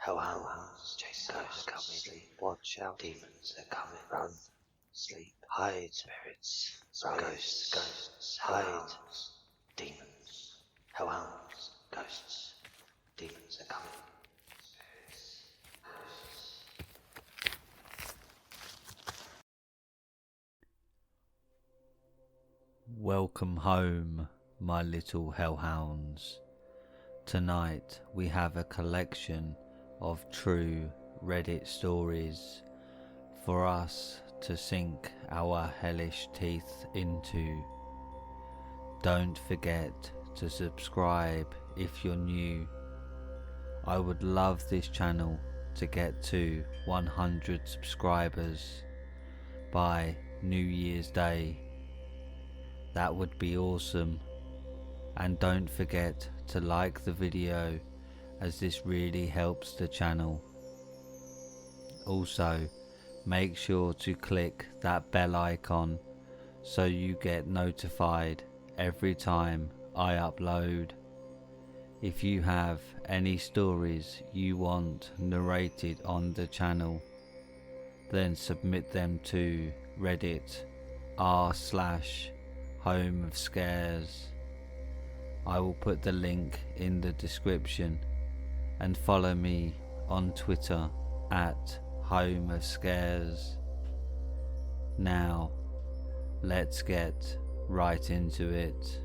hounds, chase ghosts, come sleep, watch out, demons are coming, run, sleep, hide, spirits, ghosts, hide, demons, hounds, ghosts, demons are coming, spirits, ghosts. Welcome home, my little hellhounds. Tonight we have a collection of true Reddit stories for us to sink our hellish teeth into. Don't forget to subscribe if you're new. I would love this channel to get to 100 subscribers by New Year's Day. That would be awesome. And don't forget to like the video, as this really helps the channel. Also, make sure to click that bell icon so you get notified every time I upload. If you have any stories you want narrated on the channel, then submit them to Reddit r/homeofscares. I will put the link in the description, and follow me on Twitter at homeofscares. Now, let's get right into it.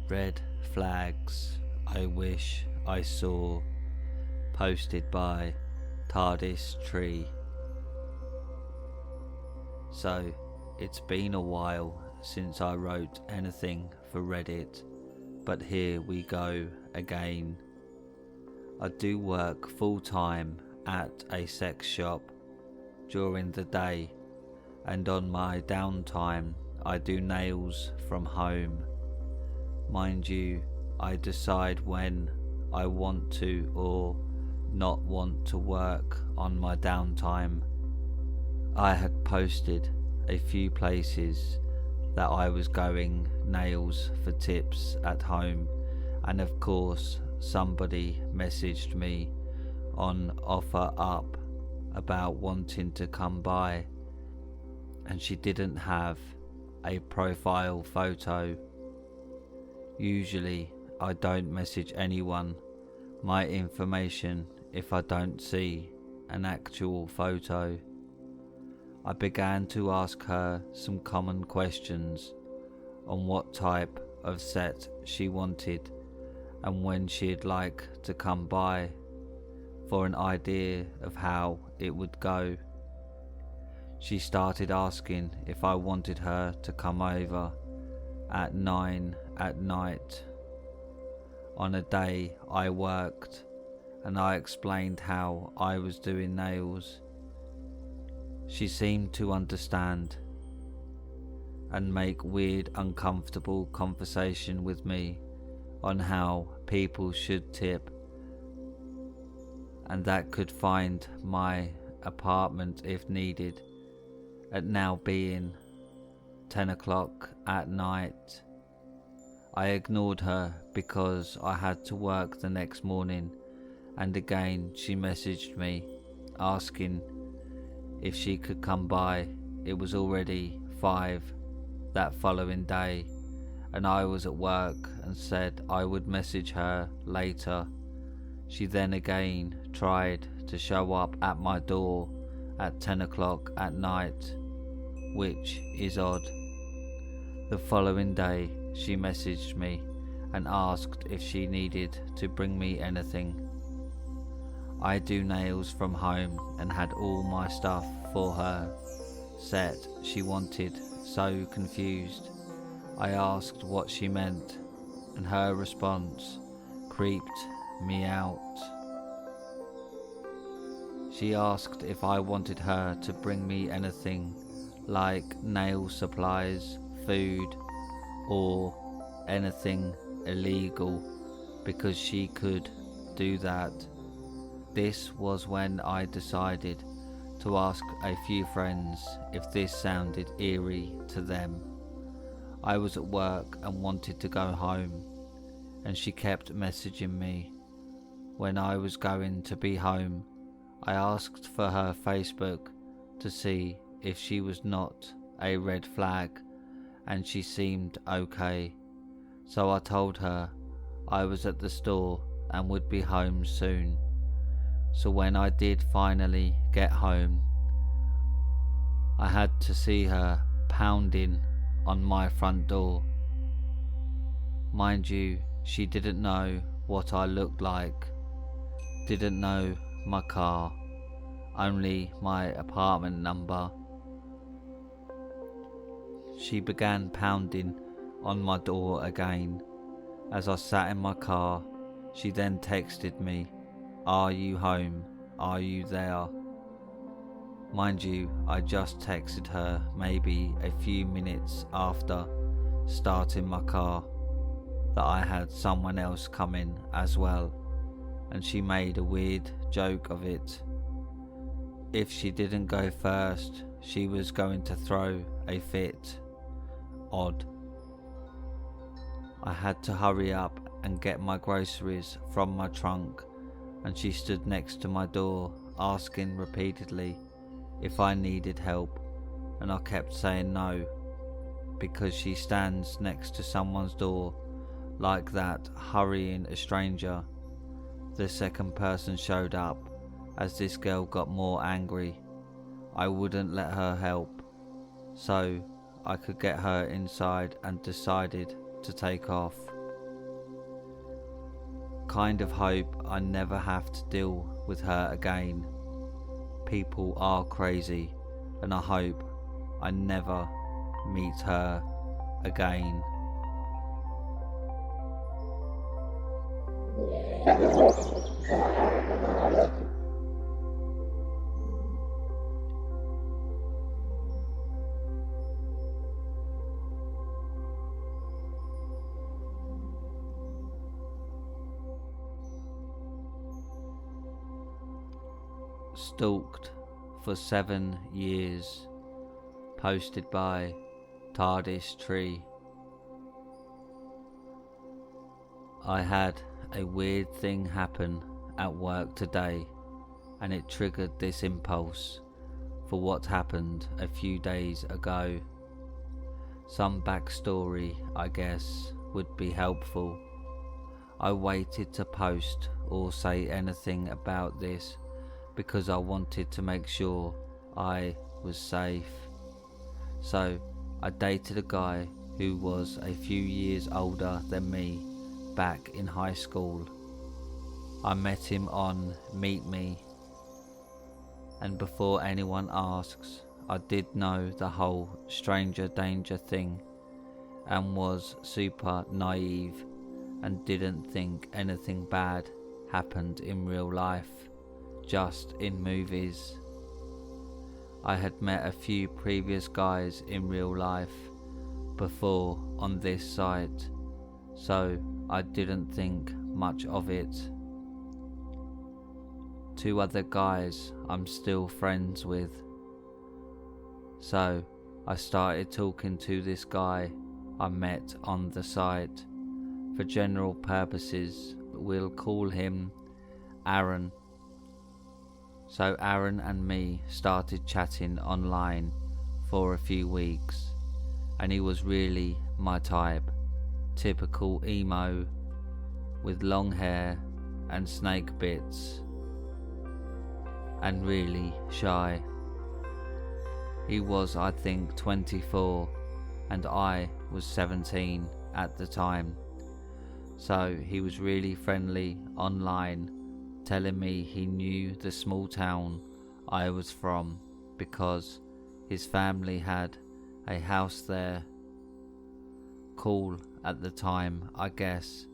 Red flags I wish I saw, posted by TARDIS Tree. So, it's been a while since I wrote anything for Reddit, but here we go again. I do work full time at a sex shop during the day, and on my downtime I do nails from home. Mind you, I decide when I want to or not want to work on my downtime. I had posted a few places that I was going nails for tips at home, and of course somebody messaged me on OfferUp about wanting to come by, and she didn't have a profile photo. Usually I don't message anyone my information if I don't see an actual photo. I began to ask her some common questions on what type of set she wanted and when she'd like to come by, for an idea of how it would go. She started asking if I wanted her to come over at 9 at night on a day I worked, and I explained how I was doing nails. She seemed to understand and make weird, uncomfortable conversation with me on how people should tip, and that could find my apartment if needed, at now being 10 o'clock at night. I ignored her because I had to work the next morning, and again she messaged me asking if she could come by. It was already 5 that following day, and I was at work and said I would message her later. She then again tried to show up at my door at 10 o'clock at night, which is odd. The following day she messaged me and asked if she needed to bring me anything. I do nails from home and had all my stuff for her set she wanted, so confused. I asked what she meant, and her response creeped me out. She asked if I wanted her to bring me anything like nail supplies, food, or anything illegal, because she could do that. This was when I decided to ask a few friends if this sounded eerie to them. I was at work and wanted to go home, and she kept messaging me. When I was going to be home, I asked for her Facebook to see if she was not a red flag, and she seemed okay. So I told her I was at the store and would be home soon. So when I did finally get home, I had to see her pounding on my front door. Mind you, she didn't know what I looked like, didn't know my car, only my apartment number. She began pounding on my door again. As I sat in my car, she then texted me, "Are you home? Are you there?" Mind you, I just texted her maybe a few minutes after starting my car that I had someone else coming as well, and she made a weird joke of it. If she didn't go first, she was going to throw a fit. Odd. I had to hurry up and get my groceries from my trunk, and she stood next to my door asking repeatedly if I needed help, and I kept saying no, because she stands next to someone's door like that, hurrying a stranger. The second person showed up. As this girl got more angry, I wouldn't let her help, so I could get her inside, and decided to take off. Kind of hope I never have to deal with her again. People are crazy, and I hope I never meet her again. Stalked for 7 years. Posted by TARDIS Tree. I had a weird thing happen at work today, and it triggered this impulse for what happened a few days ago. Some backstory, I guess, would be helpful. I waited to post or say anything about this because I wanted to make sure I was safe. So I dated a guy who was a few years older than me back in high school. I met him on Meet Me, and before anyone asks, I did know the whole stranger danger thing and was super naive and didn't think anything bad happened in real life, just in movies. I had met a few previous guys in real life before on this site, so I didn't think much of it. 2 other guys I'm still friends with. So I started talking to this guy I met on the site. For general purposes, we'll call him Aaron. So Aaron and me started chatting online for a few weeks, and he was really my type. Typical emo with long hair and snake bits, and really shy. He was, I think, 24 and I was 17 at the time, so he was really friendly online, telling me he knew the small town I was from because his family had a house there. Cool at the time, I guess,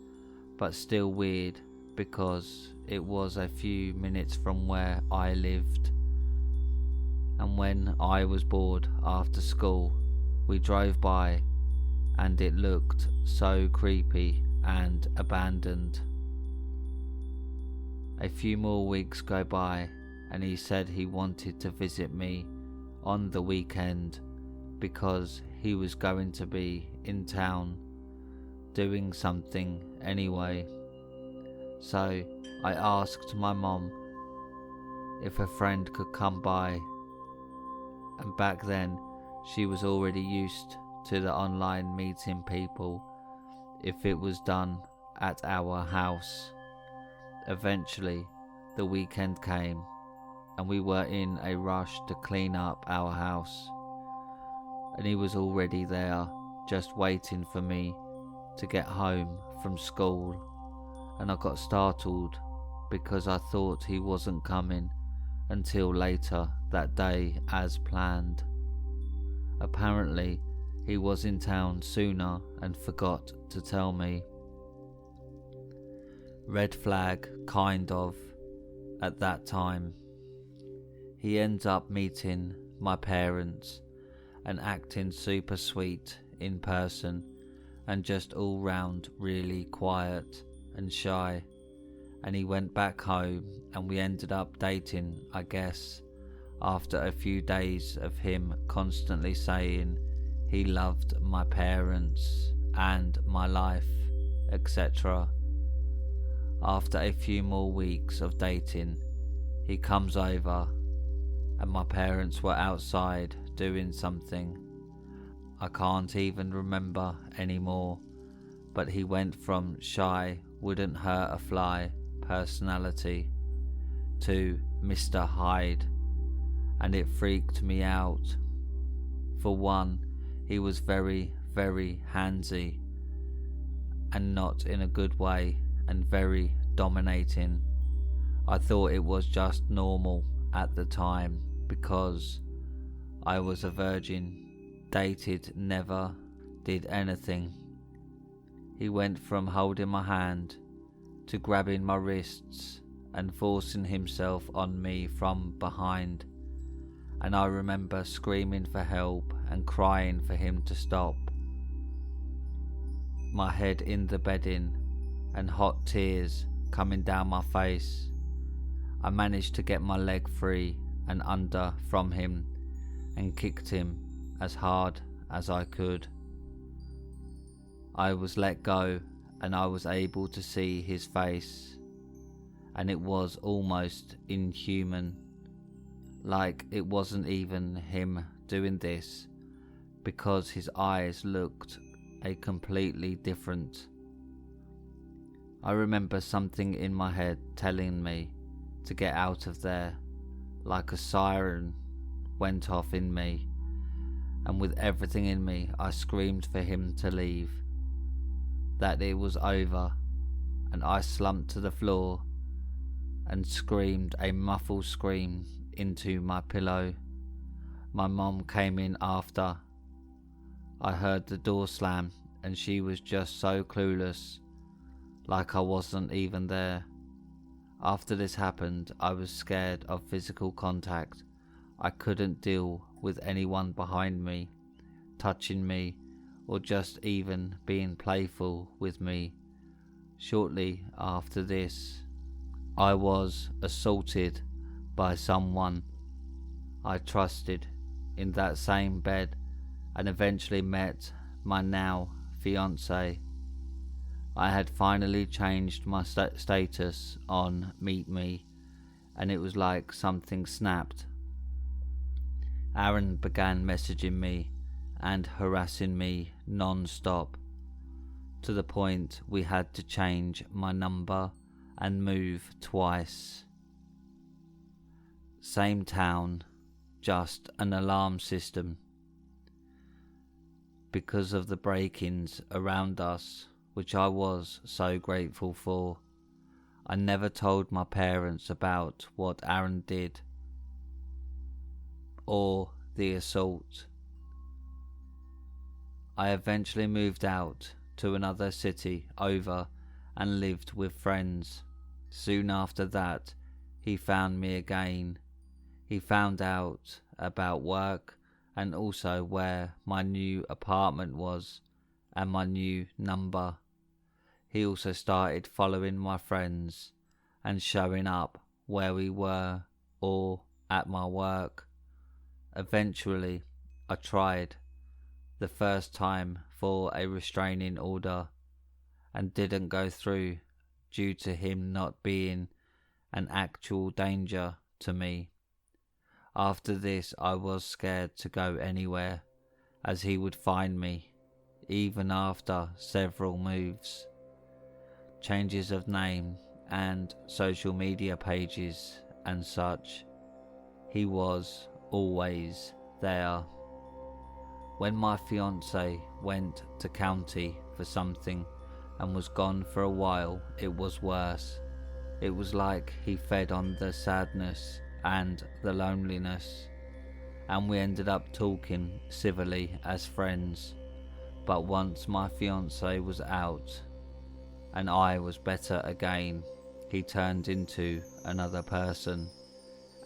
but still weird because it was a few minutes from where I lived. and when I was bored after school, we drove by and it looked so creepy and abandoned. A few more weeks go by and he said he wanted to visit me on the weekend because he was going to be in town doing something anyway. So I asked my mom if a friend could come by, and back then she was already used to the online meeting people if it was done at our house. Eventually the weekend came and we were in a rush to clean up our house, and he was already there just waiting for me to get home from school, and I got startled because I thought he wasn't coming until later that day as planned. Apparently he was in town sooner and forgot to tell me. Red flag, kind of, at that time. He ends up meeting my parents and acting super sweet in person and just all round really quiet and shy, and he went back home and we ended up dating, I guess, after a few days of him constantly saying he loved my parents and my life, etc. After a few more weeks of dating, he comes over and my parents were outside doing something. I can't even remember anymore, but he went from shy, wouldn't hurt a fly personality to Mr. Hyde, and it freaked me out. For one, he was very, very handsy, and not in a good way, and very dominating. I thought it was just normal at the time because I was a virgin, dated, never did anything. He went from holding my hand to grabbing my wrists and forcing himself on me from behind, and I remember screaming for help and crying for him to stop. My head in the bedding and hot tears coming down my face. I managed to get my leg free and under from him and kicked him as hard as I could. I was let go and I was able to see his face, and it was almost inhuman, like it wasn't even him doing this, because his eyes looked a completely different. I remember something in my head telling me to get out of there, like a siren went off in me, and with everything in me I screamed for him to leave, that it was over, and I slumped to the floor and screamed a muffled scream into my pillow. My mom came in after. I heard the door slam and she was just so clueless, like I wasn't even there. After this happened, I was scared of physical contact. I couldn't deal with anyone behind me, touching me, or just even being playful with me. Shortly after this, I was assaulted by someone I trusted in that same bed, and eventually met my now fiance. I had finally changed my status on Meet Me, and it was like something snapped. Aaron began messaging me and harassing me non-stop, to the point we had to change my number and move twice. Same town, just an alarm system. Because of the break-ins around us, which I was so grateful for, I never told my parents about what Aaron did or the assault. I eventually moved out to another city over and lived with friends. Soon after that, he found me again. He found out about work and also where my new apartment was and my new number. He also started following my friends and showing up where we were or at my work. Eventually, I tried the first time for a restraining order and didn't go through due to him not being an actual danger to me. After this, I was scared to go anywhere as he would find me, even after several moves, changes of name and social media pages and such. He was always there. When my fiance went to county for something and was gone for a while, it was worse. It was like he fed on the sadness and the loneliness, and we ended up talking civilly as friends. But once my fiance was out and I was better again, he turned into another person,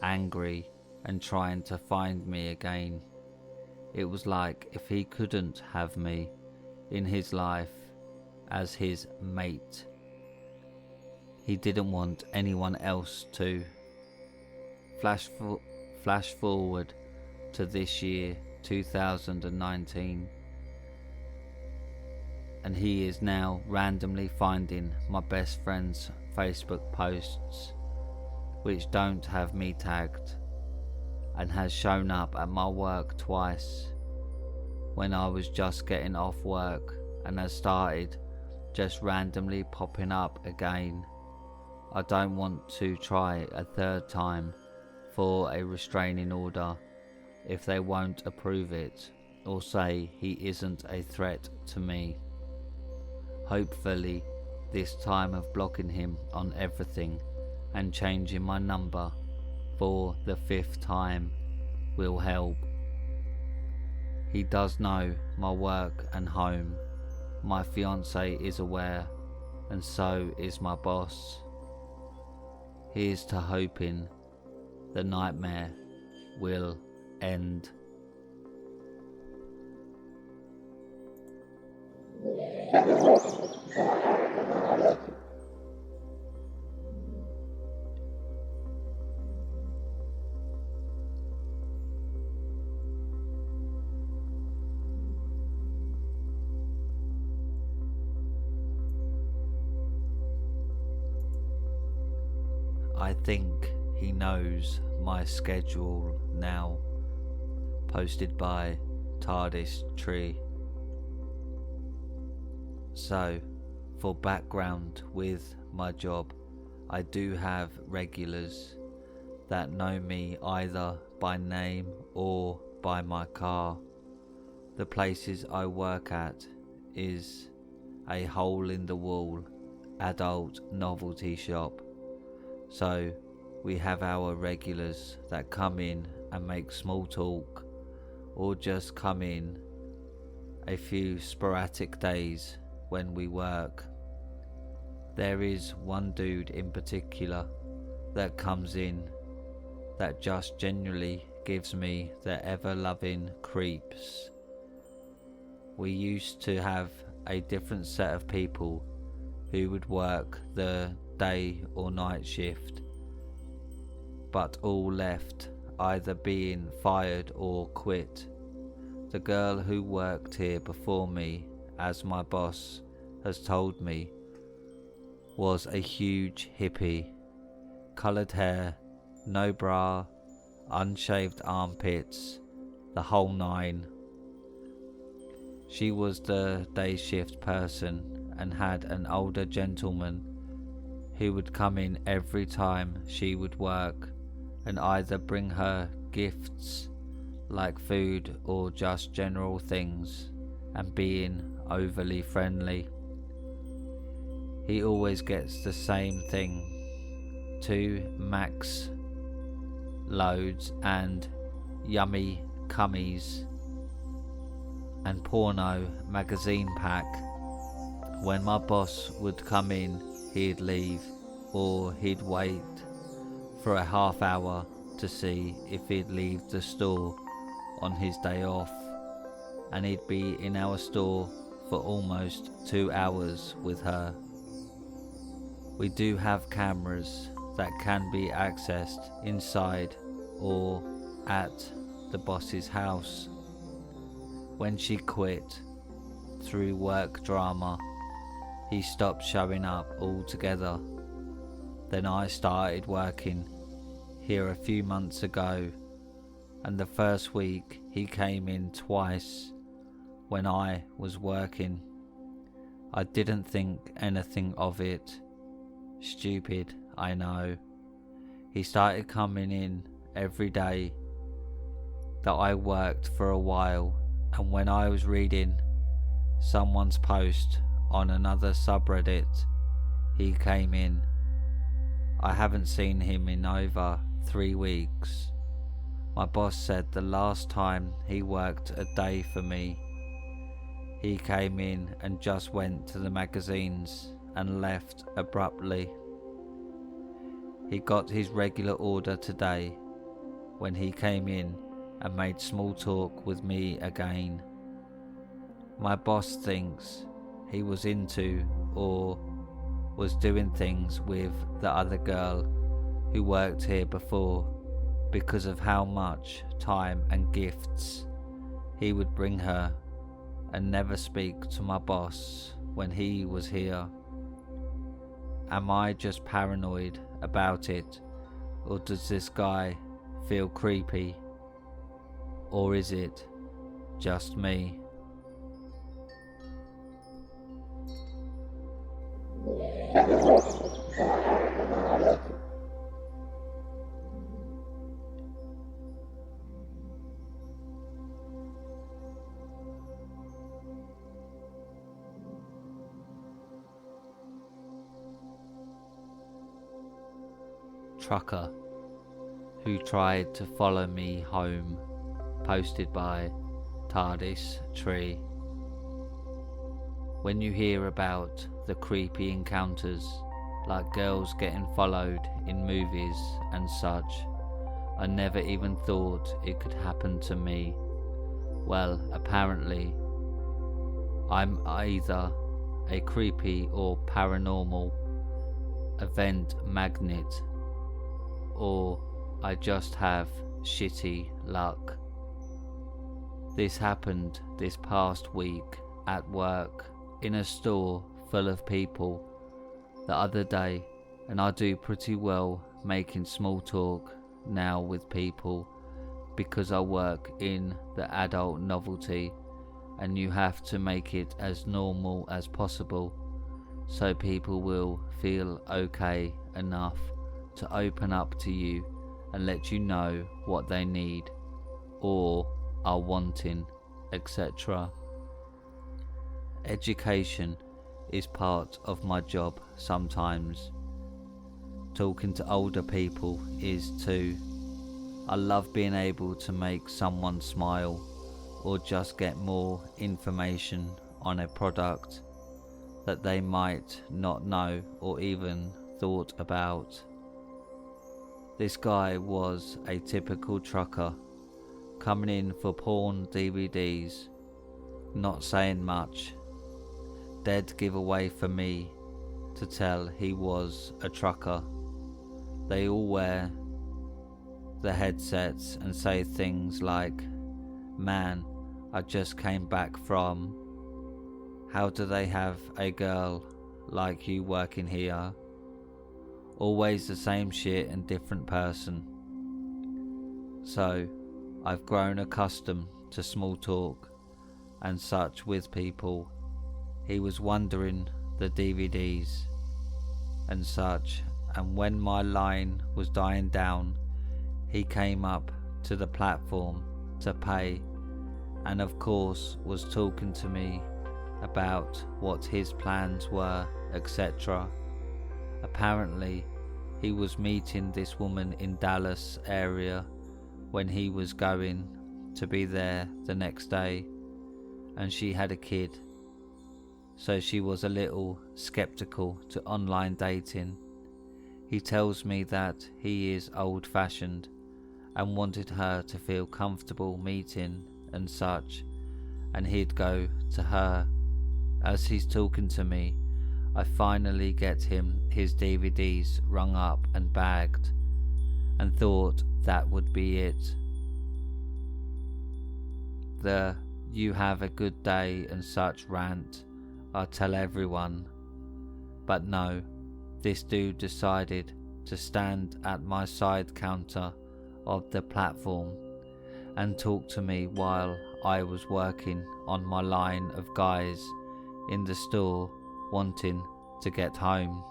angry and trying to find me again. It was like if he couldn't have me in his life as his mate, he didn't want anyone else to. Flash forward to this year, 2019, and he is now randomly finding my best friend's Facebook posts which don't have me tagged, and has shown up at my work twice when I was just getting off work, and has started just randomly popping up again. I don't want to try a third time for a restraining order if they won't approve it or say he isn't a threat to me. Hopefully this time of blocking him on everything and changing my number for the 5th time will help. He does know my work and home. My fiance is aware, and so is my boss. Here's to hoping the nightmare will end. I think he knows my schedule now. Posted by TARDIS Tree. So, for background with my job, I do have regulars that know me either by name or by my car. The places I work at is a hole-in-the-wall adult novelty shop. So we have our regulars that come in and make small talk, or just come in a few sporadic days when we work. There is one dude in particular that comes in that just genuinely gives me the ever-loving creeps. We used to have a different set of people who would work the day or night shift, but all left either being fired or quit. The girl who worked here before me, as my boss has told me, was a huge hippie. Coloured hair, no bra, unshaved armpits, the whole nine. She was the day shift person and had an older gentleman who would come in every time she would work and either bring her gifts like food or just general things, and being overly friendly. He always gets the same thing: 2 max loads and yummy cummies and porno magazine pack. When my boss would come in, he'd leave, or he'd wait for a half hour to see if he'd leave the store on his day off, and he'd be in our store for almost 2 hours with her. We do have cameras that can be accessed inside or at the boss's house. When she quit through work drama, he stopped showing up altogether. Then I started working here a few months ago, and the first week he came in twice when I was working. I didn't think anything of it. Stupid, I know. He started coming in every day that I worked for a while, and when I was reading someone's post on another subreddit, he came in. I haven't seen him in over 3 weeks. My boss said the last time he worked a day for me, he came in and just went to the magazines and left abruptly. He got his regular order today when he came in and made small talk with me again. My boss thinks he was into or was doing things with the other girl who worked here before because of how much time and gifts he would bring her, and never speak to my boss when he was here. Am I just paranoid about it, or does this guy feel creepy, or is it just me? Trucker who tried to follow me home, posted by TARDIS Tree. When you hear about the creepy encounters, like girls getting followed in movies and such, I never even thought it could happen to me. Well, apparently I'm either a creepy or paranormal event magnet, or I just have shitty luck. This happened this past week at work in a store full of people the other day, and I do pretty well making small talk now with people because I work in the adult novelty, and you have to make it as normal as possible so people will feel okay enough to open up to you and let you know what they need or are wanting, etc. Education is part of my job sometimes. Talking to older people is too. I love being able to make someone smile or just get more information on a product that they might not know or even thought about. This guy was a typical trucker, coming in for porn DVDs, not saying much. Dead giveaway for me to tell he was a trucker. They all wear the headsets and say things like, "Man, I just came back from..." How do they have a girl like you working here? Always the same shit and different person. So I've grown accustomed to small talk and such with people. He was wondering the DVDs and such, and when my line was dying down, he came up to the platform to pay, and of course was talking to me about what his plans were, etc. Apparently he was meeting this woman in Dallas area when he was going to be there the next day, and she had a kid, so she was a little skeptical to online dating. He tells me that he is old-fashioned and wanted her to feel comfortable meeting and such, and he'd go to her. As he's talking to me, I finally get him his DVDs rung up and bagged, and thought that would be it. The "you have a good day" and such rant I tell everyone, but no, this dude decided to stand at my side counter of the platform and talk to me while I was working on my line of guys in the store wanting to get home.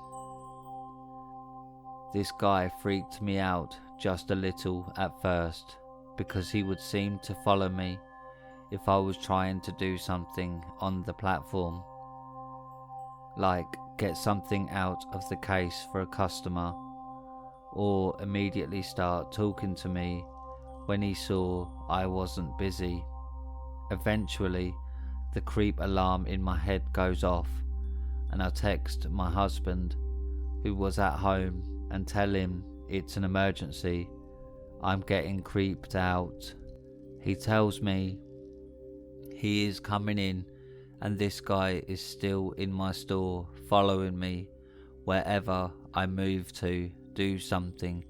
This guy freaked me out just a little at first, because he would seem to follow me if I was trying to do something on the platform, like get something out of the case for a customer, or immediately start talking to me when he saw I wasn't busy. Eventually, the creep alarm in my head goes off, and I text my husband, who was at home, and tell him it's an emergency. I'm getting creeped out. He tells me he is coming in, and this guy is still in my store following me wherever I move to do something,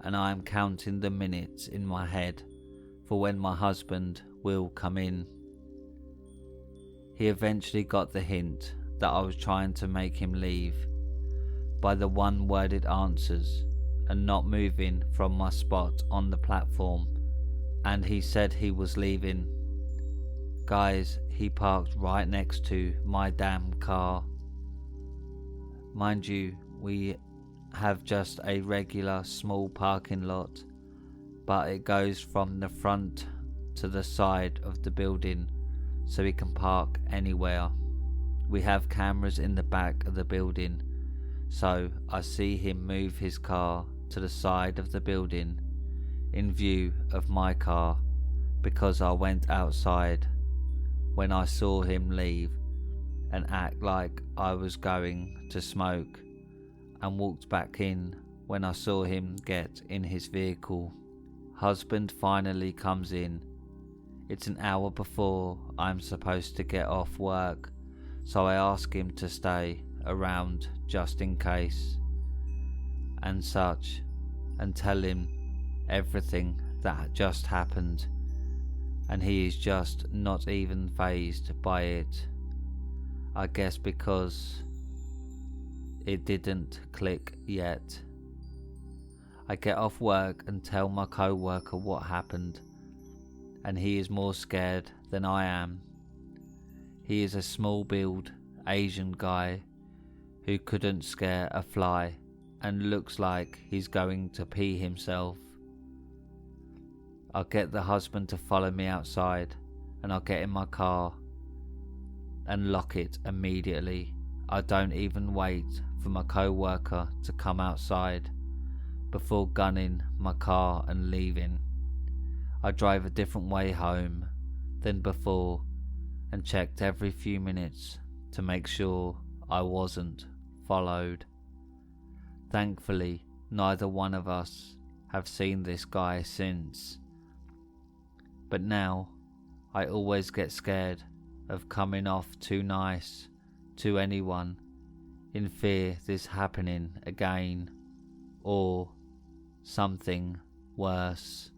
and I am counting the minutes in my head for when my husband will come in. He eventually got the hint that I was trying to make him leave by the one-worded answers and not moving from my spot on the platform, and he said he was leaving. Guys, he parked right next to my damn car. Mind you, we have just a regular small parking lot, but it goes from the front to the side of the building, so he can park anywhere. We have cameras in the back of the building, so I see him move his car to the side of the building in view of my car, because I went outside when I saw him leave and act like I was going to smoke, and walked back in when I saw him get in his vehicle. Husband finally comes in. It's an hour before I'm supposed to get off work, so I ask him to stay around just in case and such, and tell him everything that just happened, and he is just not even fazed by it. I guess because it didn't click yet. I get off work and tell my co-worker what happened, and he is more scared than I am. He is a small build Asian guy who couldn't scare a fly and looks like he's going to pee himself. I'll get the husband to follow me outside, and I'll get in my car and lock it immediately. I don't even wait for my co-worker to come outside before gunning my car and leaving. I drive a different way home than before and checked every few minutes to make sure I wasn't followed. Thankfully, neither one of us have seen this guy since. But now, I always get scared of coming off too nice to anyone, in fear this happening again, or something worse.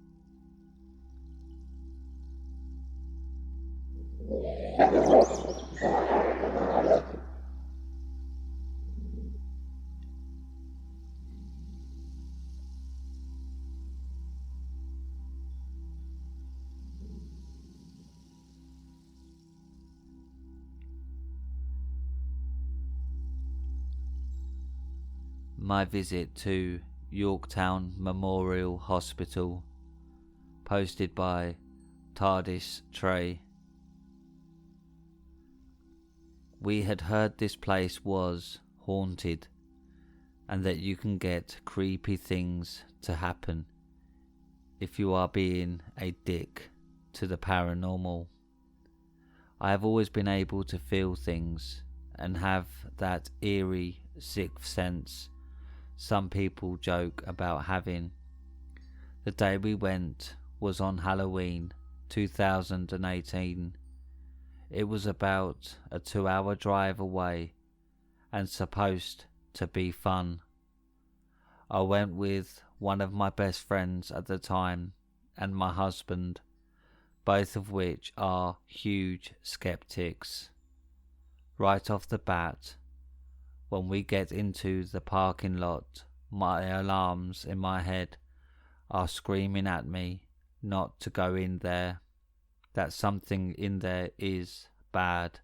My visit to Yorktown Memorial Hospital, posted by TARDIS Trey. We had heard this place was haunted, and that you can get creepy things to happen if you are being a dick to the paranormal. I have always been able to feel things and have that eerie sixth sense some people joke about having. The day we went was on Halloween 2018. It was about a 2-hour drive away and supposed to be fun. I went with one of my best friends at the time and my husband, both of which are huge skeptics. Right off the bat, when we get into the parking lot, my alarms in my head are screaming at me not to go in there, that something in there is bad.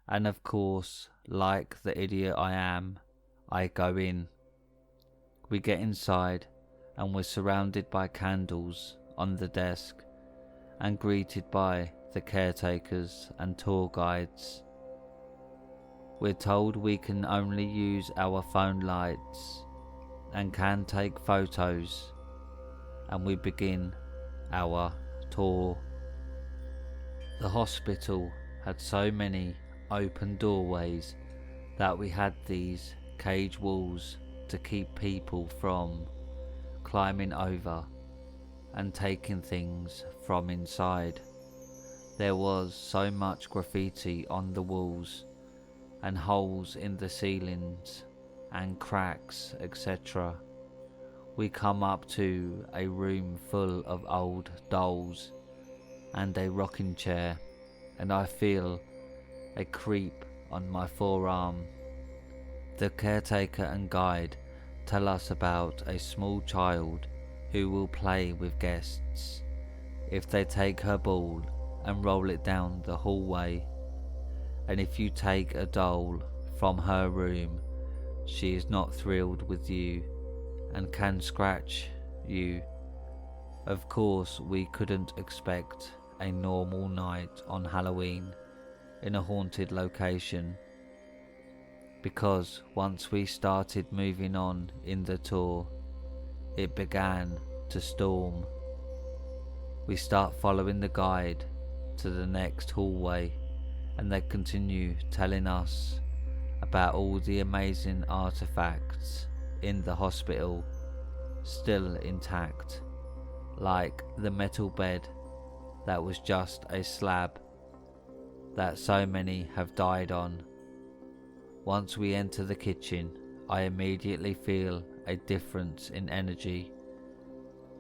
And of course, like the idiot I am, I go in. We get inside and we're surrounded by candles on the desk and greeted by the caretakers and tour guides. We're told we can only use our phone lights and can take photos, and we begin our tour. The hospital had so many open doorways that we had these cage walls to keep people from climbing over and taking things from inside. There was so much graffiti on the walls and holes in the ceilings and cracks, etc. We come up to a room full of old dolls and a rocking chair, and I feel a creep on my forearm. The caretaker and guide tell us about a small child who will play with guests if they take her ball and roll it down the hallway, and if you take a doll from her room, she is not thrilled with you and can scratch you. Of course, we couldn't expect a normal night on Halloween in a haunted location, because once we started moving on in the tour, it began to storm. We start following the guide to the next hallway, and they continue telling us about all the amazing artifacts in the hospital still intact, like the metal bed that was just a slab that so many have died on. Once we enter the kitchen, I immediately feel a difference in energy,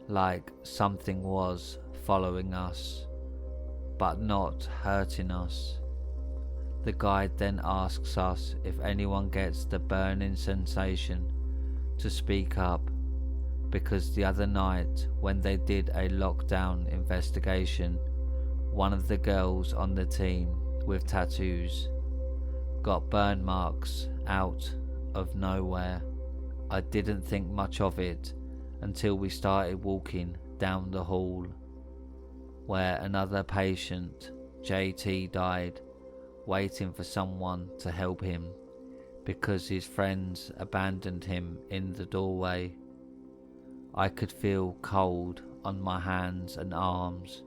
like something was following us, but not hurting us. The guide then asks us if anyone gets the burning sensation to speak up, because the other night when they did a lockdown investigation, one of the girls on the team with tattoos got burn marks out of nowhere. I didn't think much of it until we started walking down the hall where another patient, JT, died waiting for someone to help him because his friends abandoned him in the doorway. I could feel cold on my hands and arms.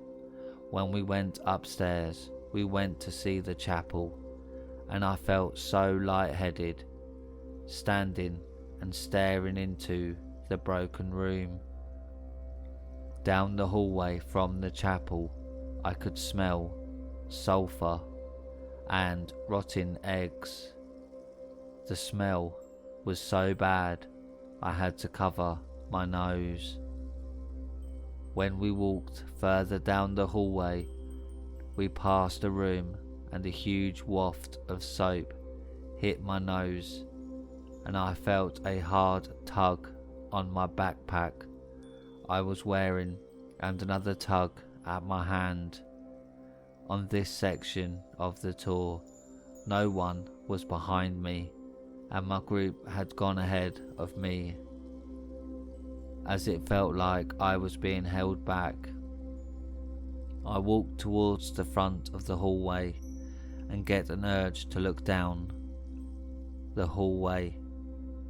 When we went upstairs, we went to see the chapel, and I felt so lightheaded, standing and staring into the broken room. Down the hallway from the chapel, I could smell sulphur and rotting eggs. The smell was so bad, I had to cover my nose. When we walked further down the hallway, we passed a room and a huge waft of soap hit my nose, and I felt a hard tug on my backpack I was wearing and another tug at my hand. On this section of the tour, no one was behind me, and my group had gone ahead of me, as it felt like I was being held back. I walked towards the front of the hallway and get an urge to look down the hallway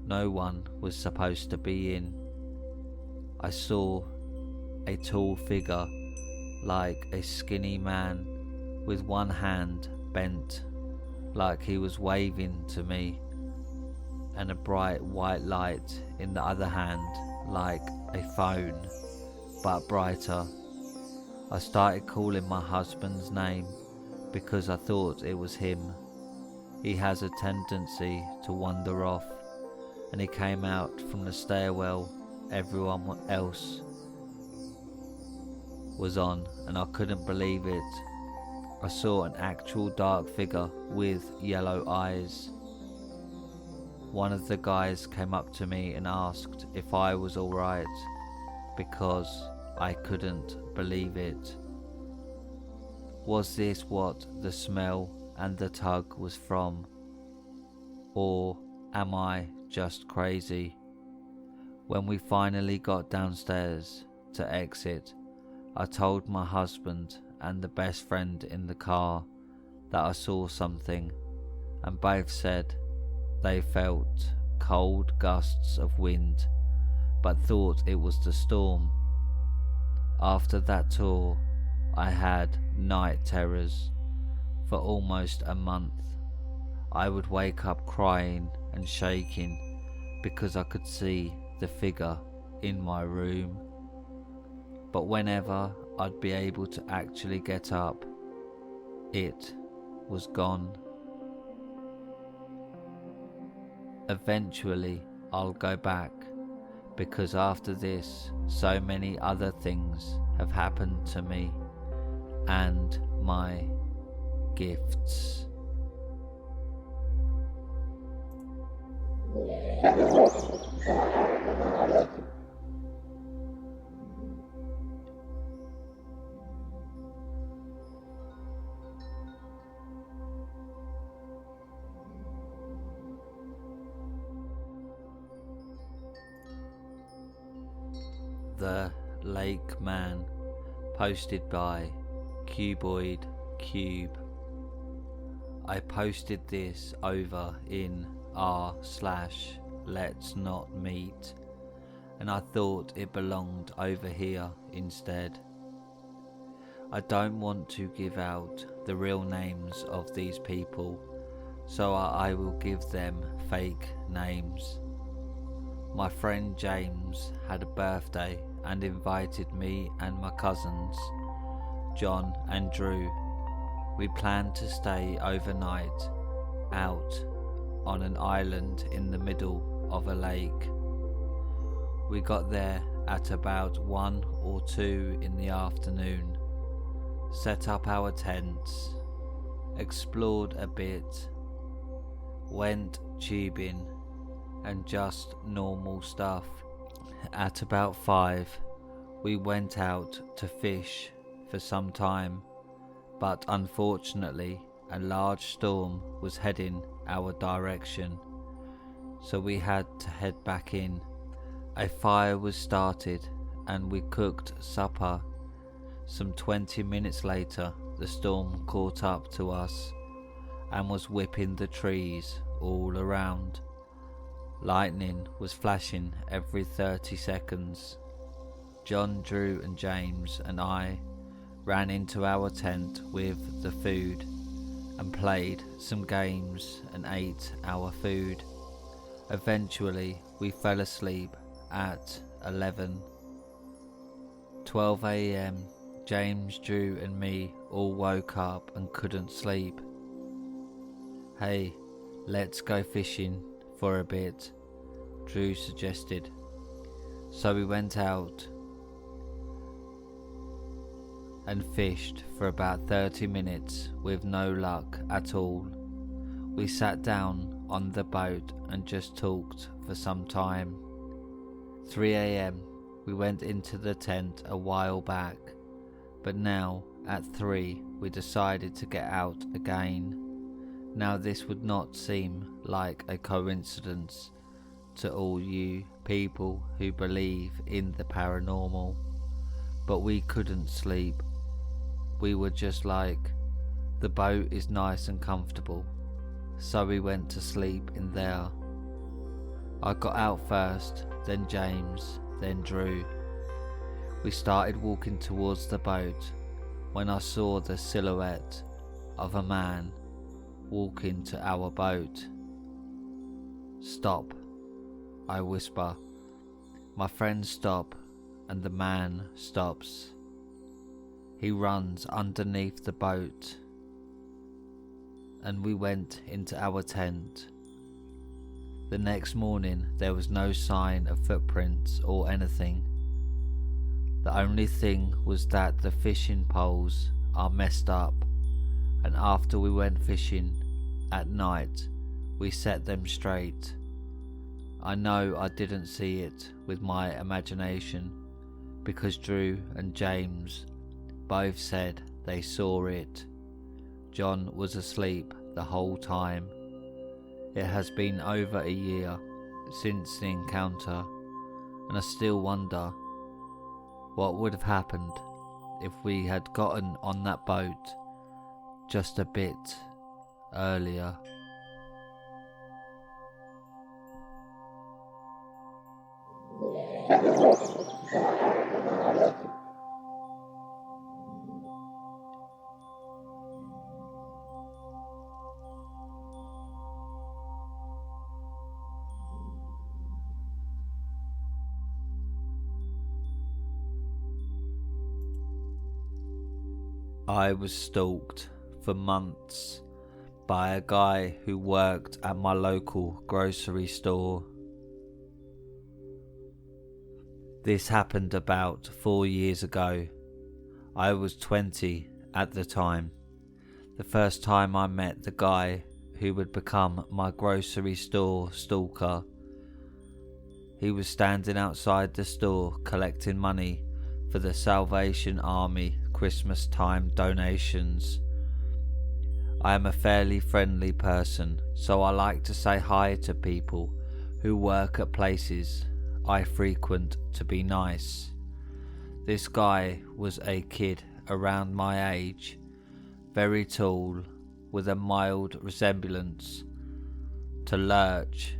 no one was supposed to be in. I saw a tall figure, like a skinny man with one hand bent like he was waving to me, and a bright white light in the other hand like a phone. but brighter. I started calling my husband's name because I thought it was him. He has a tendency to wander off, and he came out from the stairwell everyone else was on, and I couldn't believe it. I saw an actual dark figure with yellow eyes. One of the guys came up to me and asked if I was alright, because I couldn't believe it. Was this what the smell and the tug was from? Or am I just crazy? When we finally got downstairs to exit, I told my husband and the best friend in the car that I saw something, and both said they felt cold gusts of wind but thought it was the storm. After that tour, I had night terrors for almost a month. I would wake up crying and shaking because I could see the figure in my room. But whenever I'd be able to actually get up, it was gone. Eventually I'll go back, because after this so many other things have happened to me and my gifts. The Lake Man, posted by Cuboid Cube. I posted this over in r/let's not meet, and I thought it belonged over here instead. I don't want to give out the real names of these people, so I will give them fake names. My friend James had a birthday and invited me and my cousins, John and Drew. We planned to stay overnight out on an island in the middle of a lake. We got there at about 1 or 2 in the afternoon, set up our tents, explored a bit, went tubing and just normal stuff. At about 5, we went out to fish for some time, but unfortunately a large storm was heading our direction, so we had to head back in. A fire was started and we cooked supper. Some 20 minutes later, the storm caught up to us and was whipping the trees all around. Lightning was flashing every 30 seconds. John, Drew and James and I ran into our tent with the food and played some games and ate our food. Eventually we fell asleep at 11. 12 AM, James, Drew and me all woke up and couldn't sleep. Hey, let's go fishing for a bit, Drew suggested. So we went out and fished for about 30 minutes with no luck at all. We sat down on the boat and just talked for some time. 3 AM, we went into the tent a while back, but now at 3 we decided to get out again. Now this would not seem like a coincidence to all you people who believe in the paranormal, but we couldn't sleep. We were just like, the boat is nice and comfortable, so we went to sleep in there. I got out first, then James, then Drew. We started walking towards the boat when I saw the silhouette of a man walking to our boat. Stop, I whisper. My friends stop and the man stops. He runs underneath the boat, and we went into our tent. The next morning there was no sign of footprints or anything. The only thing was that the fishing poles are messed up, and after we went fishing at night we set them straight. I know I didn't see it with my imagination, because Drew and James both said they saw it. John was asleep the whole time. It has been over a year since the encounter, and I still wonder what would have happened if we had gotten on that boat just a bit earlier. I was stalked for months by a guy who worked at my local grocery store. This happened about 4 years ago. I was 20 at the time. The first time I met the guy who would become my grocery store stalker. He was standing outside the store collecting money for the Salvation Army Christmas time donations. I am a fairly friendly person, so I like to say hi to people who work at places I frequent to be nice. This guy was a kid around my age, very tall, with a mild resemblance to Lurch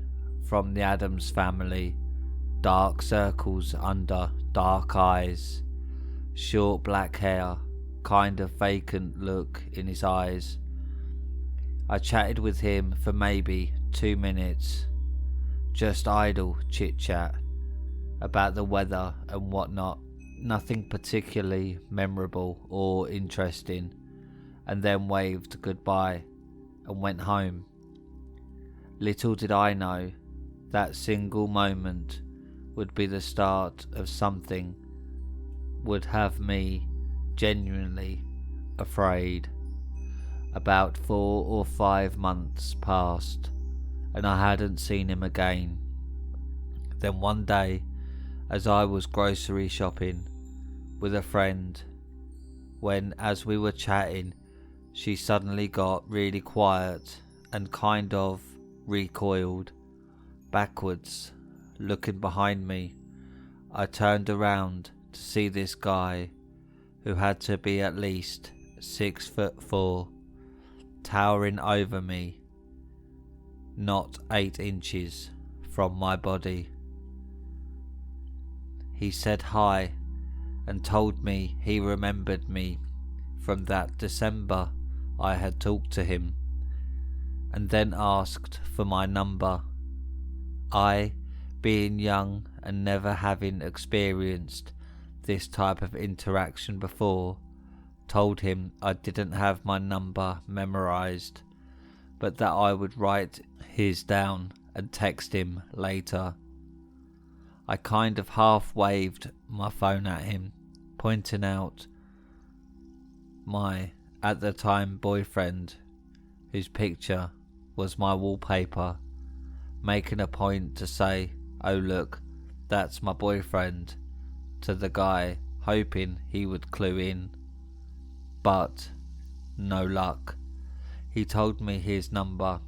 from the Addams Family, dark circles under dark eyes, short black hair, kind of vacant look in his eyes. I chatted with him for maybe 2 minutes, just idle chit-chat about the weather and whatnot, nothing particularly memorable or interesting, and then waved goodbye and went home. Little did I know that single moment would be the start of something would have me genuinely afraid. About 4 or 5 months passed and I hadn't seen him again. Then one day, as I was grocery shopping with a friend, when as we were chatting she suddenly got really quiet and kind of recoiled backwards. Looking behind me, I turned around to see this guy, who had to be at least 6'4", towering over me, not 8 inches from my body. He said hi and told me he remembered me from that December I had talked to him, and then asked for my number. I, being young and never having experienced this type of interaction before, told him I didn't have my number memorized, but that I would write his down and text him later. I kind of half waved my phone at him, pointing out my, at the time, boyfriend, whose picture was my wallpaper, making a point to say, "Oh look, that's my boyfriend," to the guy, hoping he would clue in. But no luck. He told me his number,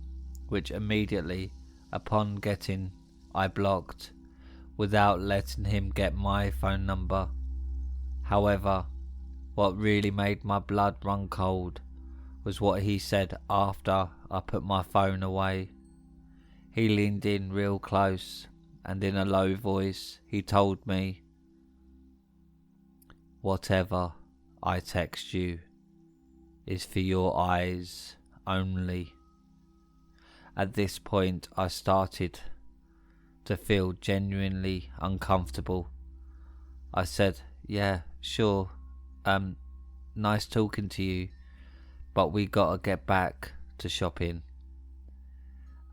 which immediately upon getting I blocked, without letting him get my phone number. However, what really made my blood run cold was what he said after I put my phone away. He leaned in real close, and in a low voice he told me, "Whatever I text you is for your eyes only." At this point I started to feel genuinely uncomfortable. I said, "Yeah, sure. Nice talking to you, but we gotta get back to shopping."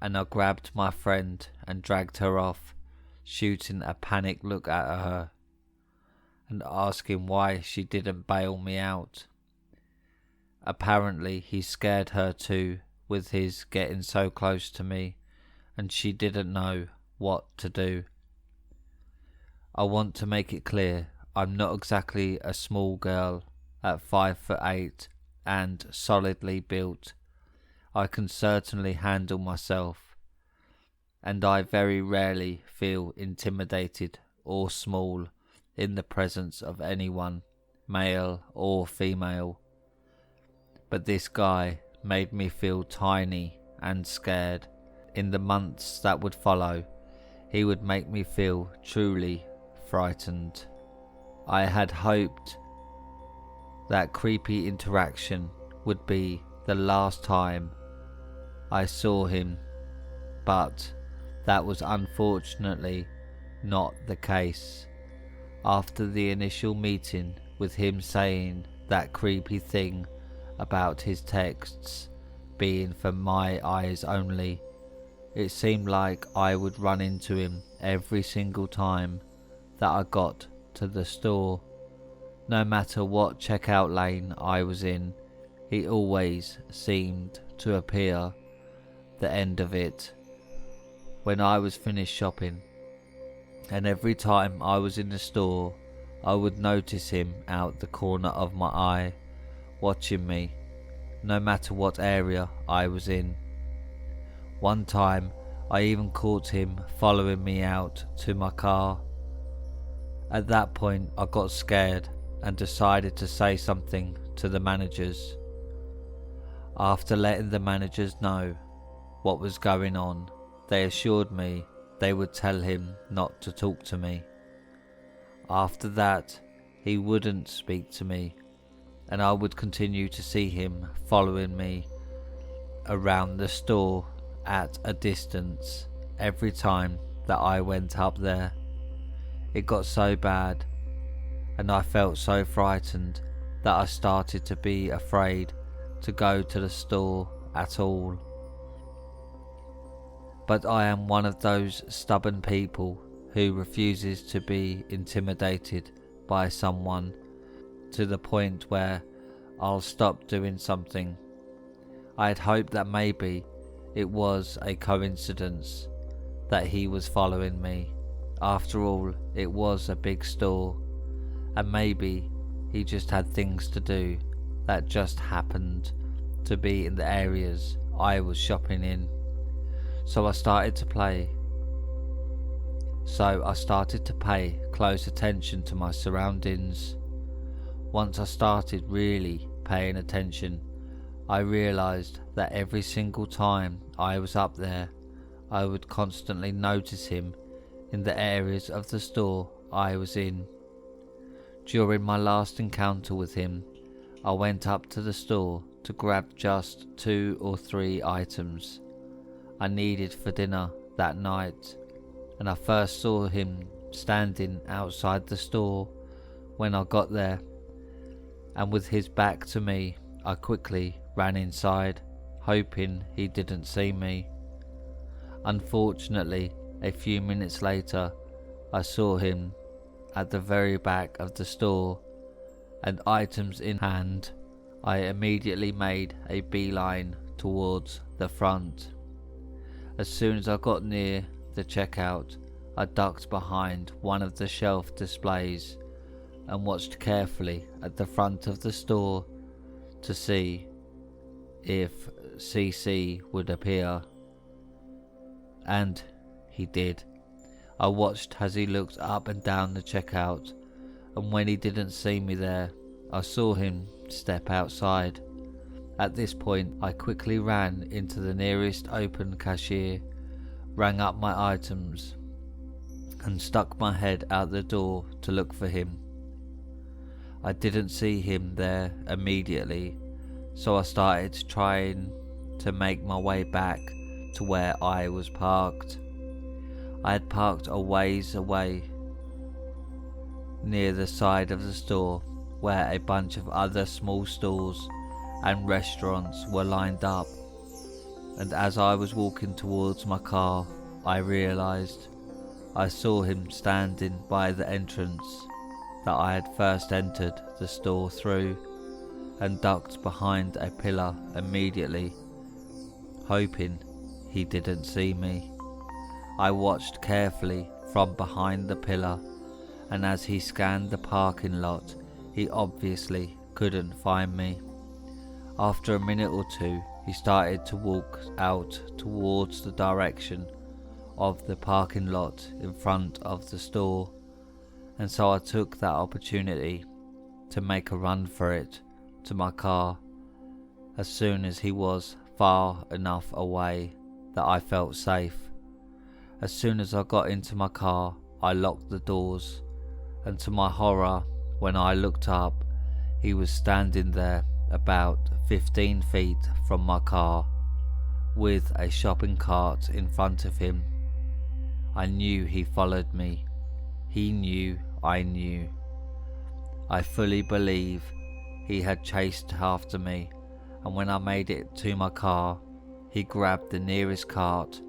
And I grabbed my friend and dragged her off, shooting a panicked look at her and asking why she didn't bail me out. Apparently he scared her too with his getting so close to me, and she didn't know what to do. I want to make it clear, I'm not exactly a small girl at 5'8" and solidly built. I can certainly handle myself, and I very rarely feel intimidated or small in the presence of anyone, male or female. But this guy made me feel tiny and scared. In the months that would follow, he would make me feel truly frightened. I had hoped that creepy interaction would be the last time I saw him, but that was unfortunately not the case. After the initial meeting with him saying that creepy thing about his texts being for my eyes only, it seemed like I would run into him every single time that I got to the store. No matter what checkout lane I was in, he always seemed to appear the end of it when I was finished shopping, and every time I was in the store I would notice him out the corner of my eye, watching me, no matter what area I was in. One time I even caught him following me out to my car. At that point I got scared and decided to say something to the managers. After letting the managers know what was going on, they assured me they would tell him not to talk to me. After that, he wouldn't speak to me, and I would continue to see him following me around the store at a distance every time that I went up there. It got so bad, and I felt so frightened that I started to be afraid to go to the store at all. But I am one of those stubborn people who refuses to be intimidated by someone to the point where I'll stop doing something. I had hoped that maybe it was a coincidence that he was following me. After all, it was a big store, and maybe he just had things to do that just happened to be in the areas I was shopping in. So I started to pay close attention to my surroundings. Once I started really paying attention, I realized that every single time I was up there, I would constantly notice him in the areas of the store I was in. During my last encounter with him, I went up to the store to grab just 2 or 3 items I needed for dinner that night, and I first saw him standing outside the store when I got there, and with his back to me, I quickly ran inside, hoping he didn't see me. Unfortunately, a few minutes later, I saw him at the very back of the store, and items in hand, I immediately made a beeline towards the front. As soon as I got near the checkout, I ducked behind one of the shelf displays and watched carefully at the front of the store to see if CC would appear. And he did. I watched as he looked up and down the checkout, and when he didn't see me there, I saw him step outside. At this point, I quickly ran into the nearest open cashier, rang up my items, and stuck my head out the door to look for him. I didn't see him there immediately, so I started trying to make my way back to where I was parked. I had parked a ways away near the side of the store where a bunch of other small stores and restaurants were lined up, and as I was walking towards my car, I realised I saw him standing by the entrance that I had first entered the store through, and ducked behind a pillar immediately, hoping he didn't see me. I watched carefully from behind the pillar, and as he scanned the parking lot, he obviously couldn't find me. After a minute or two, he started to walk out towards the direction of the parking lot in front of the store, and so I took that opportunity to make a run for it to my car as soon as he was far enough away that I felt safe. As soon as I got into my car, I locked the doors, and to my horror, when I looked up, he was standing there about 15 feet from my car with a shopping cart in front of him. I knew he followed me. He knew I knew. I fully believe he had chased after me, and when I made it to my car, he grabbed the nearest cart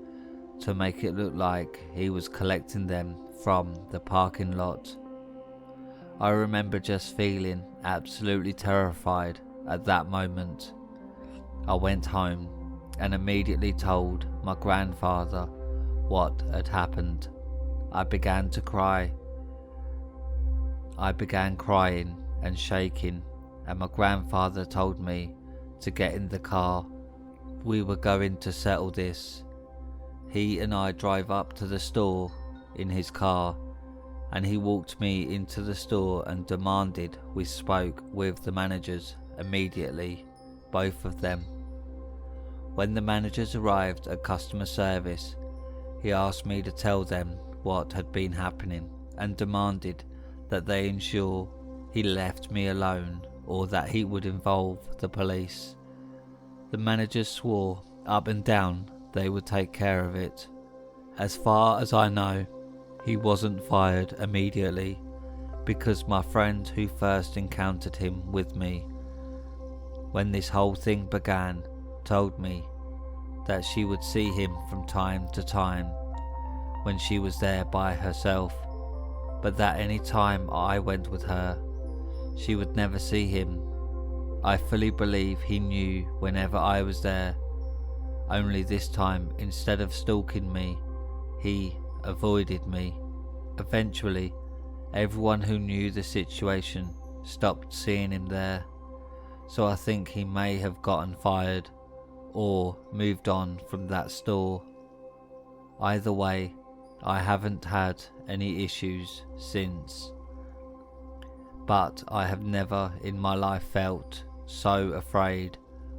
to make it look like he was collecting them from the parking lot. I remember just feeling absolutely terrified at that moment. I went home and immediately told my grandfather what had happened. I began to cry. I began crying and shaking, and my grandfather told me to get in the car. We were going to settle this. He and I drove up to the store in his car, and he walked me into the store and demanded we spoke with the managers immediately, both of them. When the managers arrived at customer service, he asked me to tell them what had been happening and demanded that they ensure he left me alone or that he would involve the police. The managers swore up and down they would take care of it. As far as I know, he wasn't fired immediately because my friend who first encountered him with me when this whole thing began told me that she would see him from time to time when she was there by herself, but that any time I went with her, she would never see him. I fully believe he knew whenever I was there, only this time, instead of stalking me, he avoided me. Eventually, everyone who knew the situation stopped seeing him there, so I think he may have gotten fired or moved on from that store. Either way, I haven't had any issues since, but I have never in my life felt so afraid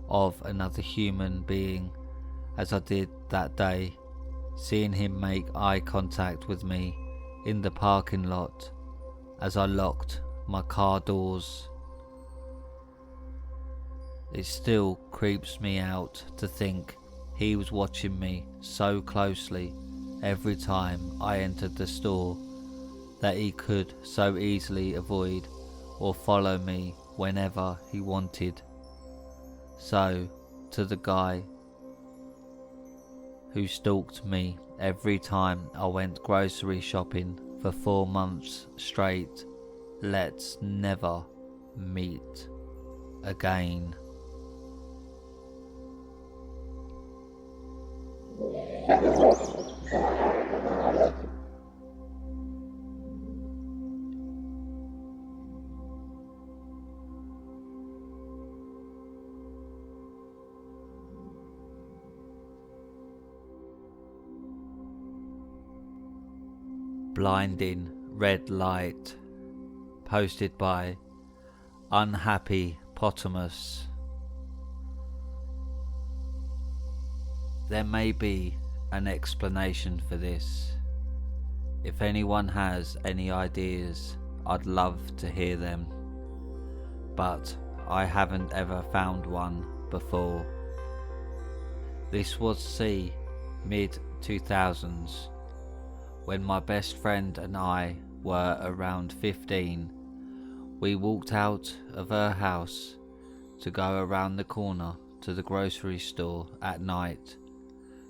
of another human being as I did that day, seeing him make eye contact with me in the parking lot as I locked my car doors. It still creeps me out to think he was watching me so closely every time I entered the store that he could so easily avoid or follow me whenever he wanted. So, to the guy who stalked me every time I went grocery shopping for 4 months straight, let's never meet again. Blinding red light, posted by Unhappy Potamus. There may be an explanation for this. If anyone has any ideas, I'd love to hear them, but I haven't ever found one before. This was mid-2000s, when my best friend and I were around 15. We walked out of her house to go around the corner to the grocery store at night.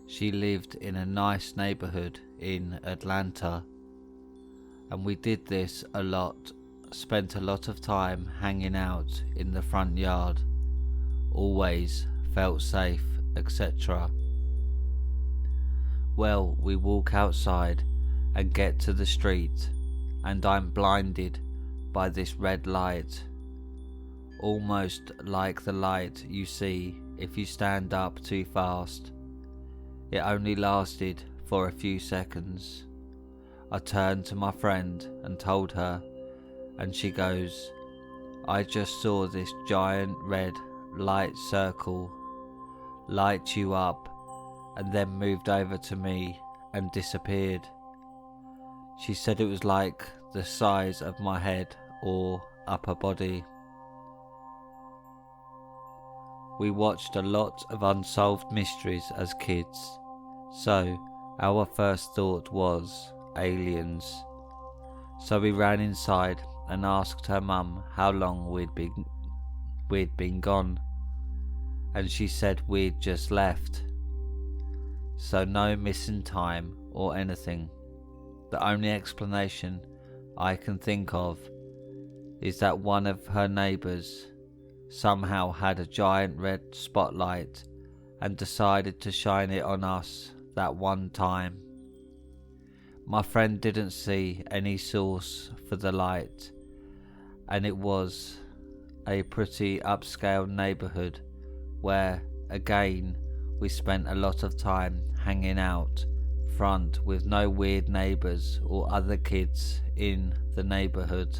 She lived in a nice neighborhood in Atlanta, and we did this a lot, spent a lot of time hanging out in the front yard, always felt safe, etc. Well, we walk outside and get to the street, and I'm blinded by this red light, almost like the light you see if you stand up too fast. It only lasted for a few seconds. I turned to my friend and told her, and she goes, "I just saw this giant red light circle light you up and then moved over to me and disappeared." She said it was like the size of my head or upper body. We watched a lot of unsolved mysteries as kids, so our first thought was aliens. So we ran inside and asked her mum how long we'd been gone, and she said we'd just left. So no missing time or anything. The only explanation I can think of is that one of her neighbours somehow had a giant red spotlight and decided to shine it on us that one time. My friend didn't see any source for the light, and it was a pretty upscale neighbourhood where, again, we spent a lot of time hanging out front with no weird neighbours or other kids in the neighbourhood.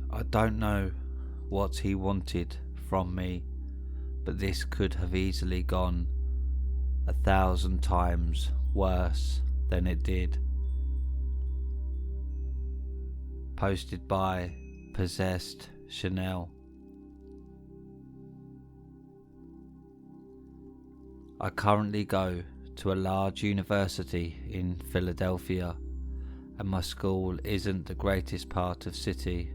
I don't know what he wanted from me, but this could have easily gone 1,000 times worse than it did. Posted by Possessed Chanel. I currently go to a large university in Philadelphia, and my school isn't the greatest part of city.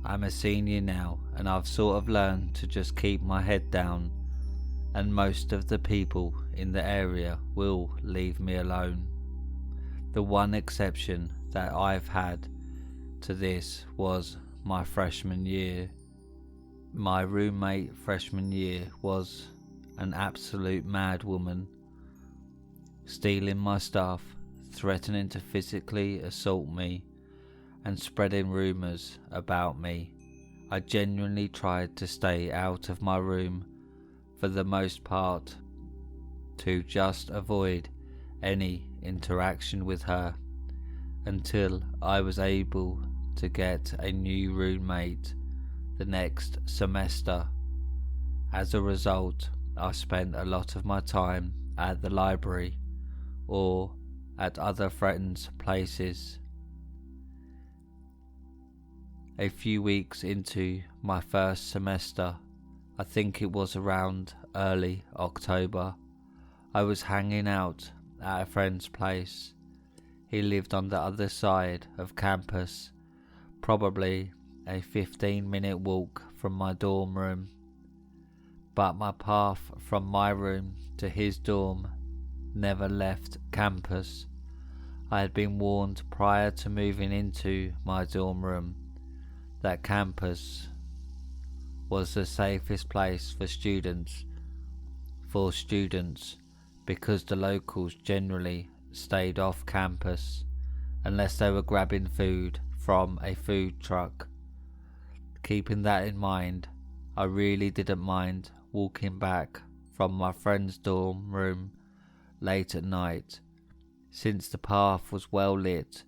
I'm a senior now, and I've sort of learned to just keep my head down, and most of the people in the area will leave me alone. The one exception that I've had to this was my freshman year. My roommate freshman year was an absolute mad woman, stealing my stuff, threatening to physically assault me, and spreading rumours about me. I genuinely tried to stay out of my room for the most part to just avoid any interaction with her until I was able to get a new roommate the next semester. As a result, I spent a lot of my time at the library or at other friends' places. A few weeks into my first semester, I think it was around early October, I was hanging out at a friend's place. He lived on the other side of campus, probably a 15-minute walk from my dorm room. But my path from my room to his dorm never left campus. I had been warned prior to moving into my dorm room that campus was the safest place for students because the locals generally stayed off campus unless they were grabbing food from a food truck. Keeping that in mind, I really didn't mind walking back from my friend's dorm room late at night, since the path was well lit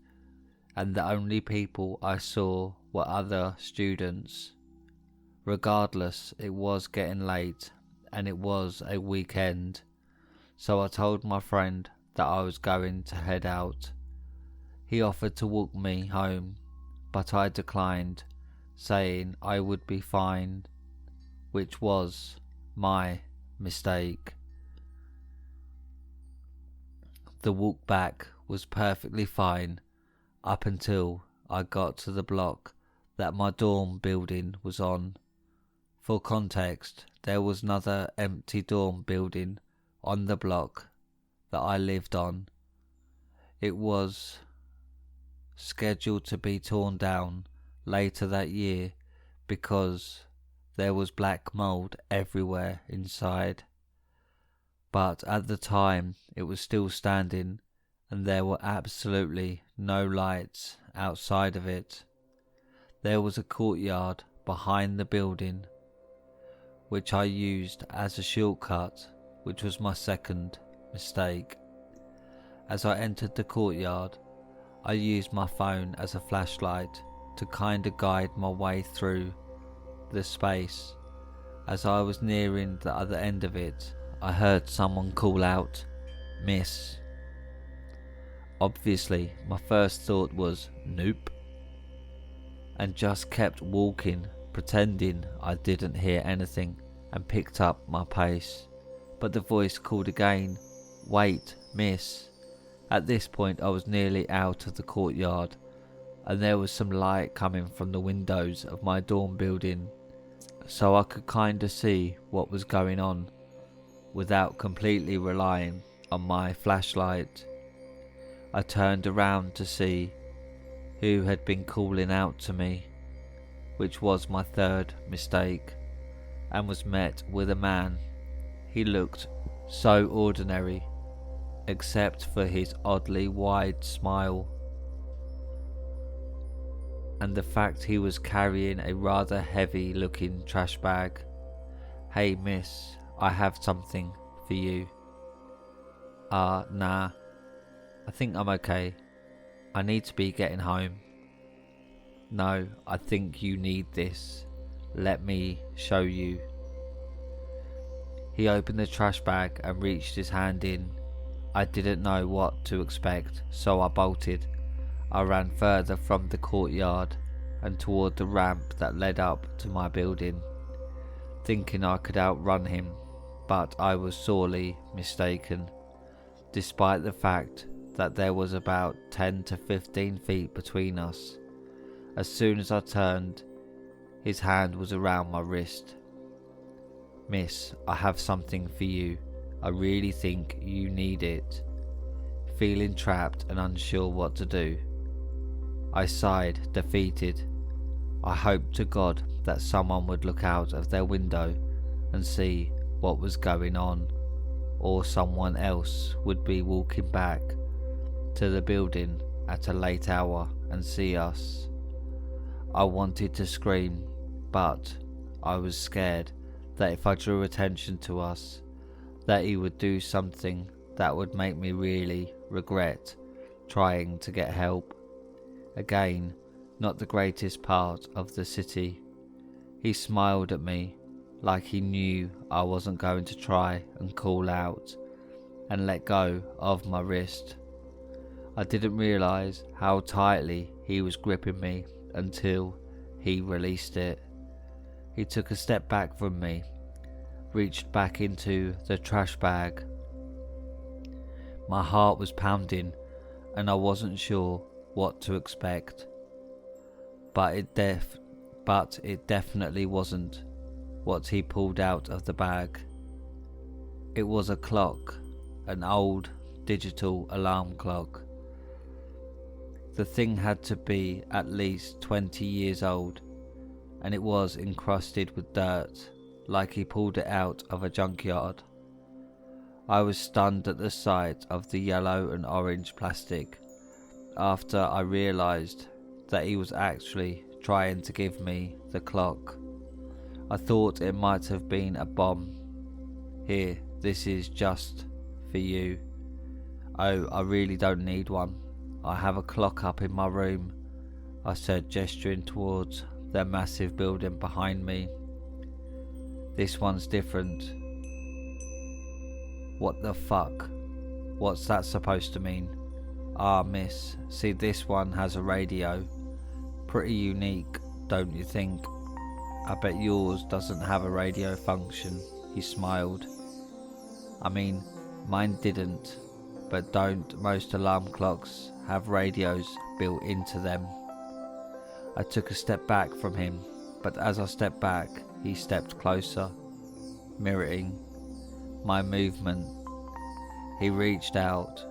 and the only people I saw were other students. Regardless, it was getting late and it was a weekend, so I told my friend that I was going to head out. He offered to walk me home, but I declined, saying I would be fine, which was my mistake. The walk back was perfectly fine up until I got to the block that my dorm building was on. For context, there was another empty dorm building on the block that I lived on. It was scheduled to be torn down later that year because there was black mold everywhere inside. But at the time it was still standing and there were absolutely no lights outside of it. There was a courtyard behind the building which I used as a shortcut, which was my second mistake. As I entered the courtyard, I used my phone as a flashlight to kinda guide my way through the space. As I was nearing the other end of it, I heard someone call out, "Miss." Obviously, my first thought was, "Nope," and just kept walking, pretending I didn't hear anything, and picked up my pace. But the voice called again, "Wait, miss." At this point I was nearly out of the courtyard, and there was some light coming from the windows of my dorm building, so I could kinda see what was going on without completely relying on my flashlight. I turned around to see who had been calling out to me, which was my third mistake, and was met with a man. He looked so ordinary, except for his oddly wide smile and the fact he was carrying a rather heavy looking trash bag. "Hey miss, I have something for you." Nah, I think I'm okay. I need to be getting home." "No, I think you need this. Let me show you." He opened the trash bag and reached his hand in. I didn't know what to expect, so I bolted. I ran further from the courtyard and toward the ramp that led up to my building, thinking I could outrun him, but I was sorely mistaken, despite the fact that there was about 10 to 15 feet between us. As soon as I turned, his hand was around my wrist. "Miss, I have something for you. I really think you need it." Feeling trapped and unsure what to do, I sighed, defeated. I hoped to God that someone would look out of their window and see what was going on, or someone else would be walking back to the building at a late hour and see us. I wanted to scream, but I was scared that if I drew attention to us, that he would do something that would make me really regret trying to get help. Again, not the greatest part of the city. He smiled at me like he knew I wasn't going to try and call out, and let go of my wrist. I didn't realise how tightly he was gripping me until he released it. He took a step back from me, reached back into the trash bag. My heart was pounding and I wasn't sure what to expect, but it definitely wasn't what he pulled out of the bag. It was a clock, an old digital alarm clock. The thing had to be at least 20 years old, and it was encrusted with dirt, like he pulled it out of a junkyard. I was stunned at the sight of the yellow and orange plastic after I realised that he was actually trying to give me the clock. I thought it might have been a bomb. "Here, this is just for you." "Oh, I really don't need one. I have a clock up in my room," I said, gesturing towards the massive building behind me. "This one's different. What the fuck? What's that supposed to mean? Ah, miss, see this one has a radio. Pretty unique, don't you think? I bet yours doesn't have a radio function, he smiled. I mean, mine didn't, but don't most alarm clocks have radios built into them? I took a step back from him, but as I stepped back, he stepped closer, mirroring my movement. He reached out,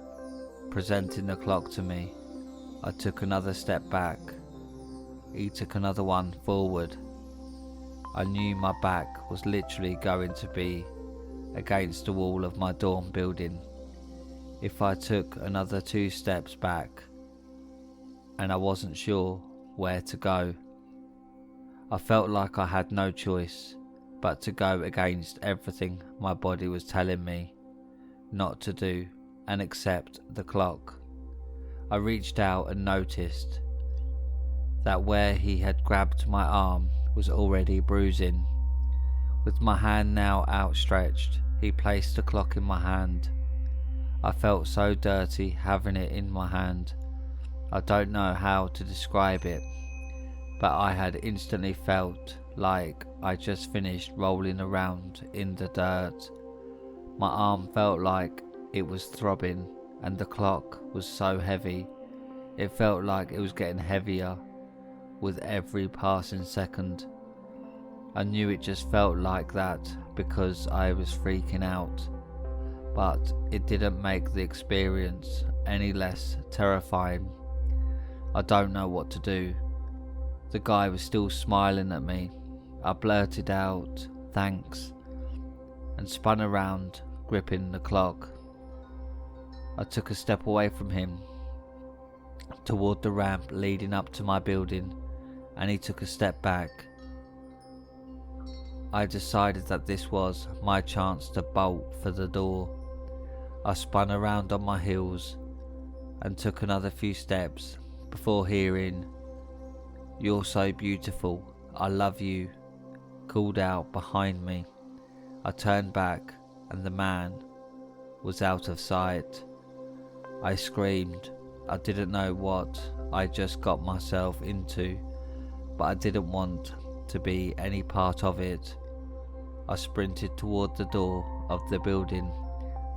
presenting the clock to me. I took another step back. He took another one forward. I knew my back was literally going to be against the wall of my dorm building if I took another 2 steps back, and I wasn't sure where to go. I felt like I had no choice but to go against everything my body was telling me not to do and accept the clock. I reached out and noticed that where he had grabbed my arm was already bruising. With my hand now outstretched, he placed the clock in my hand. I felt so dirty having it in my hand. I don't know how to describe it, but I had instantly felt like I just finished rolling around in the dirt. My arm felt like it was throbbing, and the clock was so heavy. It felt like it was getting heavier with every passing second. I knew it just felt like that because I was freaking out, but it didn't make the experience any less terrifying. I don't know what to do. The guy was still smiling at me. I blurted out, "Thanks," and spun around, gripping the clock. I took a step away from him toward the ramp leading up to my building, and he took a step back. I decided that this was my chance to bolt for the door. I spun around on my heels and took another few steps before hearing, "You're so beautiful, I love you," called out behind me. I turned back and the man was out of sight. I screamed. I didn't know what I just got myself into, but I didn't want to be any part of it. I sprinted toward the door of the building,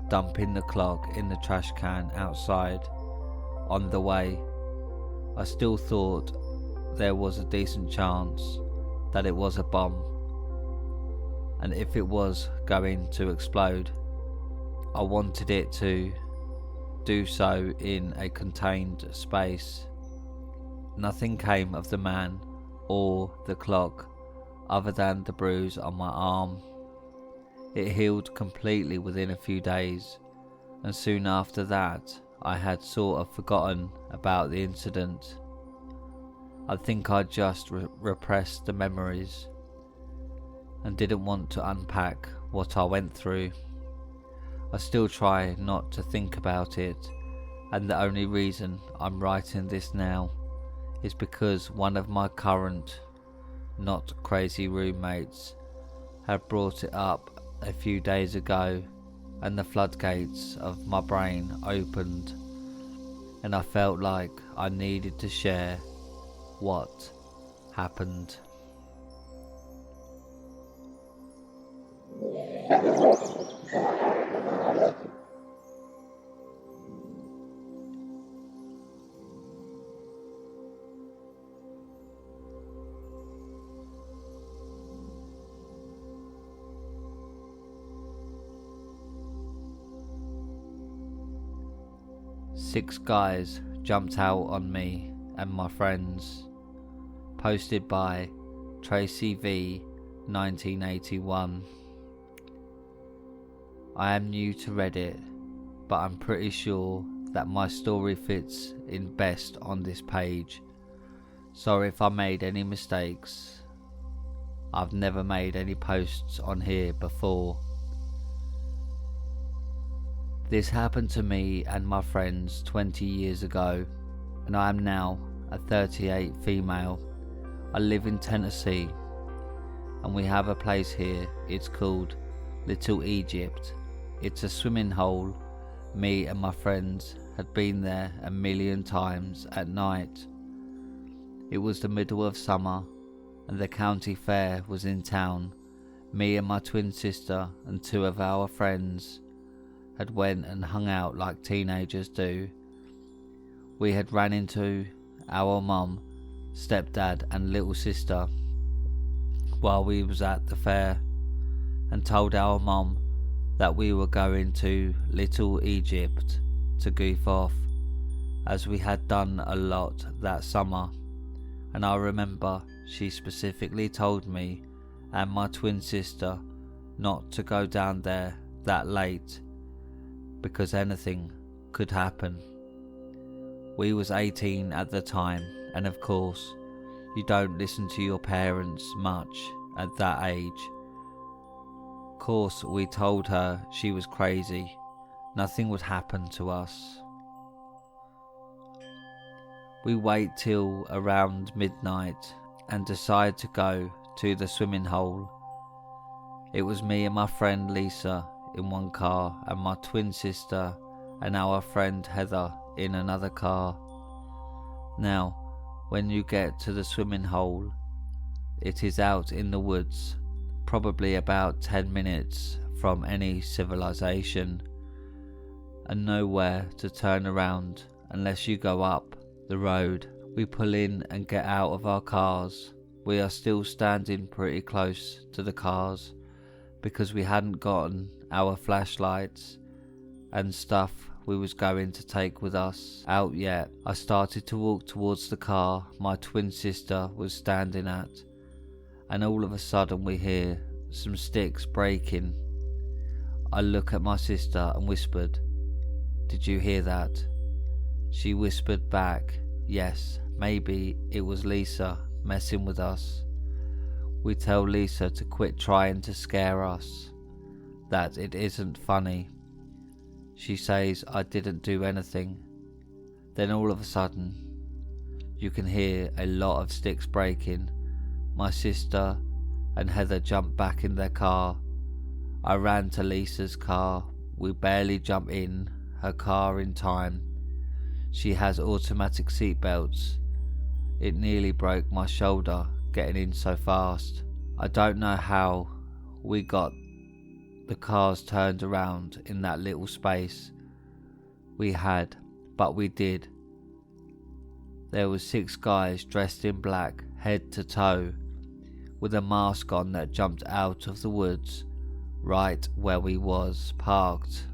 dumping the clock in the trash can outside. On the way, I still thought there was a decent chance that it was a bomb, and if it was going to explode, I wanted it to do so in a contained space. Nothing came of the man or the clock other than the bruise on my arm. It healed completely within a few days, and soon after that I had sort of forgotten about the incident. I think I just repressed the memories and didn't want to unpack what I went through. I still try not to think about it, and the only reason I'm writing this now is because one of my current not crazy roommates had brought it up a few days ago, and the floodgates of my brain opened, and I felt like I needed to share what happened. Six guys jumped out on me and my friends. Posted by Tracy V 1981. I am new to Reddit, but I'm pretty sure that my story fits in best on this page. Sorry if I made any mistakes. I've never made any posts on here before. This happened to me and my friends 20 years ago, and I am now a 38 female. I live in Tennessee, and we have a place here. It's called Little Egypt. It's a swimming hole. Me and my friends had been there a million times at night. It was the middle of summer and the county fair was in town. Me and my twin sister and two of our friends had went and hung out like teenagers do. We had ran into our mum, stepdad and little sister while we was at the fair and told our mum that we were going to Little Egypt to goof off, as we had done a lot that summer. And I remember she specifically told me and my twin sister not to go down there that late because anything could happen. We was 18 at the time, and of course you don't listen to your parents much at that age. Course we told her she was crazy, nothing would happen to us. We wait till around midnight and decide to go to the swimming hole. It was me and my friend Lisa in one car and my twin sister and our friend Heather in another car. Now, when you get to the swimming hole, it is out in the woods, probably about 10 minutes from any civilization, and nowhere to turn around unless you go up the road. We pull in and get out of our cars. We are still standing pretty close to the cars because we hadn't gotten our flashlights and stuff we was going to take with us out yet. I started to walk towards the car my twin sister was standing at, and all of a sudden we hear some sticks breaking. I look at my sister and whispered, "Did you hear that?" She whispered back, "Yes, maybe it was Lisa messing with us." We tell Lisa to quit trying to scare us, that it isn't funny. She says I didn't do anything. Then all of a sudden, you can hear a lot of sticks breaking. My sister and Heather jumped back in their car. I ran to Lisa's car. We barely jumped in her car in time. She has automatic seatbelts. It nearly broke my shoulder getting in so fast. I don't know how we got the cars turned around in that little space we had, but we did. There was 6 guys dressed in black, head to toe, with a mask on that jumped out of the woods right where we was parked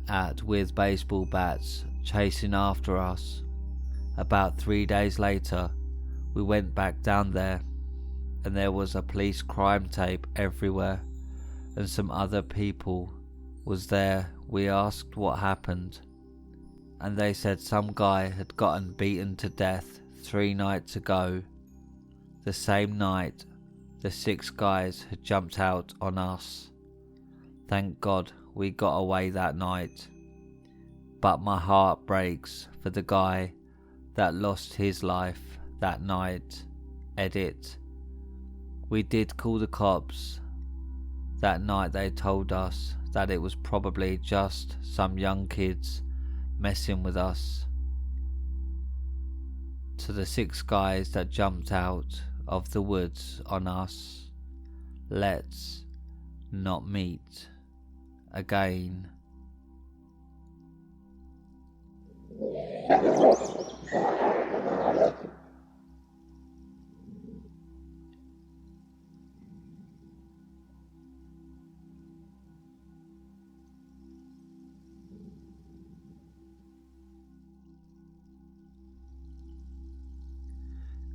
at with baseball bats chasing after us. About 3 days later, we went back down there and there was a police crime tape everywhere and some other people was there. We asked what happened and they said some guy had gotten beaten to death 3 nights ago. The same night the 6 guys had jumped out on us. Thank God we got away that night. But my heart breaks for the guy that lost his life that night. Edit. We did call the cops. That night they told us that it was probably just some young kids messing with us. To the 6 guys that jumped out of the woods on us, let's not meet again.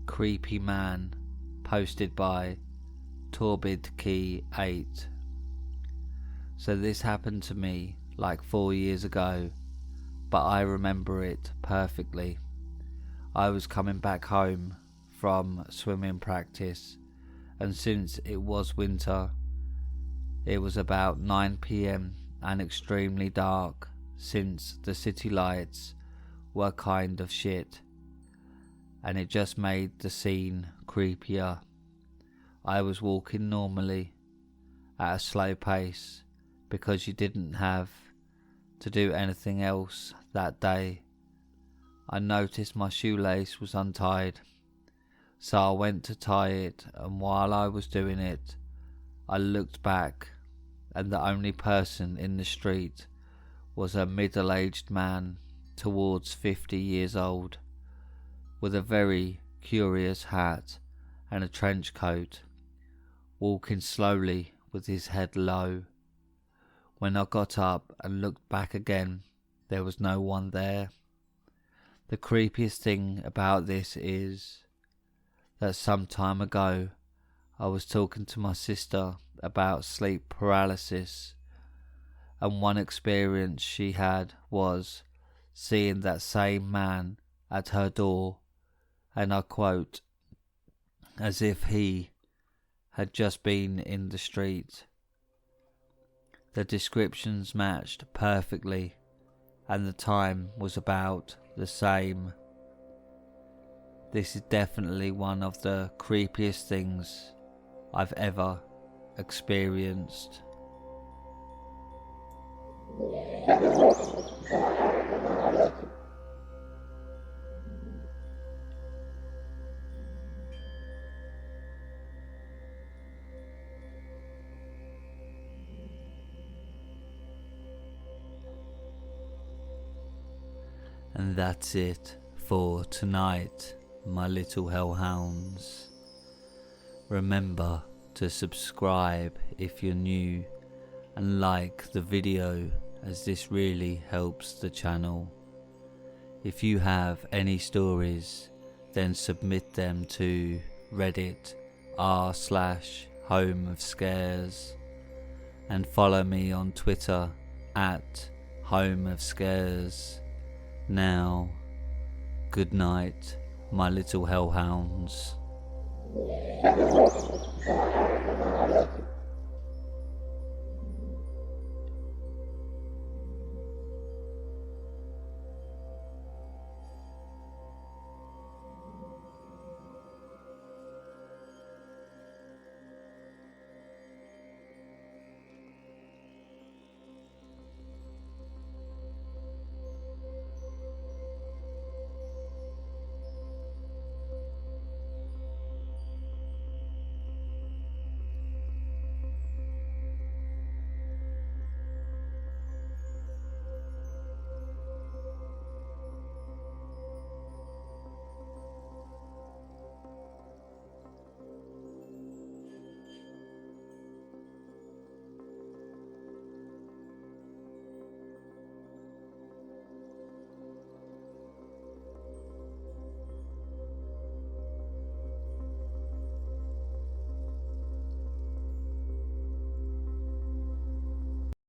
Creepy Man, posted by Torbid Key 8. So this happened to me like 4 years ago, but I remember it perfectly. I was coming back home from swimming practice, and since it was winter, it was about 9 PM and extremely dark since the city lights were kind of shit, and it just made the scene creepier. I was walking normally at a slow pace because you didn't have to do anything else that day. I noticed my shoelace was untied, so I went to tie it, and while I was doing it, I looked back, and the only person in the street was a middle-aged man towards 50 years old, with a very curious hat and a trench coat, walking slowly with his head low. When I got up and looked back again, there was no one there. The creepiest thing about this is that some time ago I was talking to my sister about sleep paralysis, and one experience she had was seeing that same man at her door, and I quote, as if he had just been in the street. The descriptions matched perfectly, and the time was about the same. This is definitely one of the creepiest things I've ever experienced. And that's it for tonight, my little hellhounds. Remember to subscribe if you're new, and like the video, as this really helps the channel. If you have any stories, then submit them to Reddit r/homeofscares, and follow me on Twitter at homeofscares. Now, good night, my little hellhounds.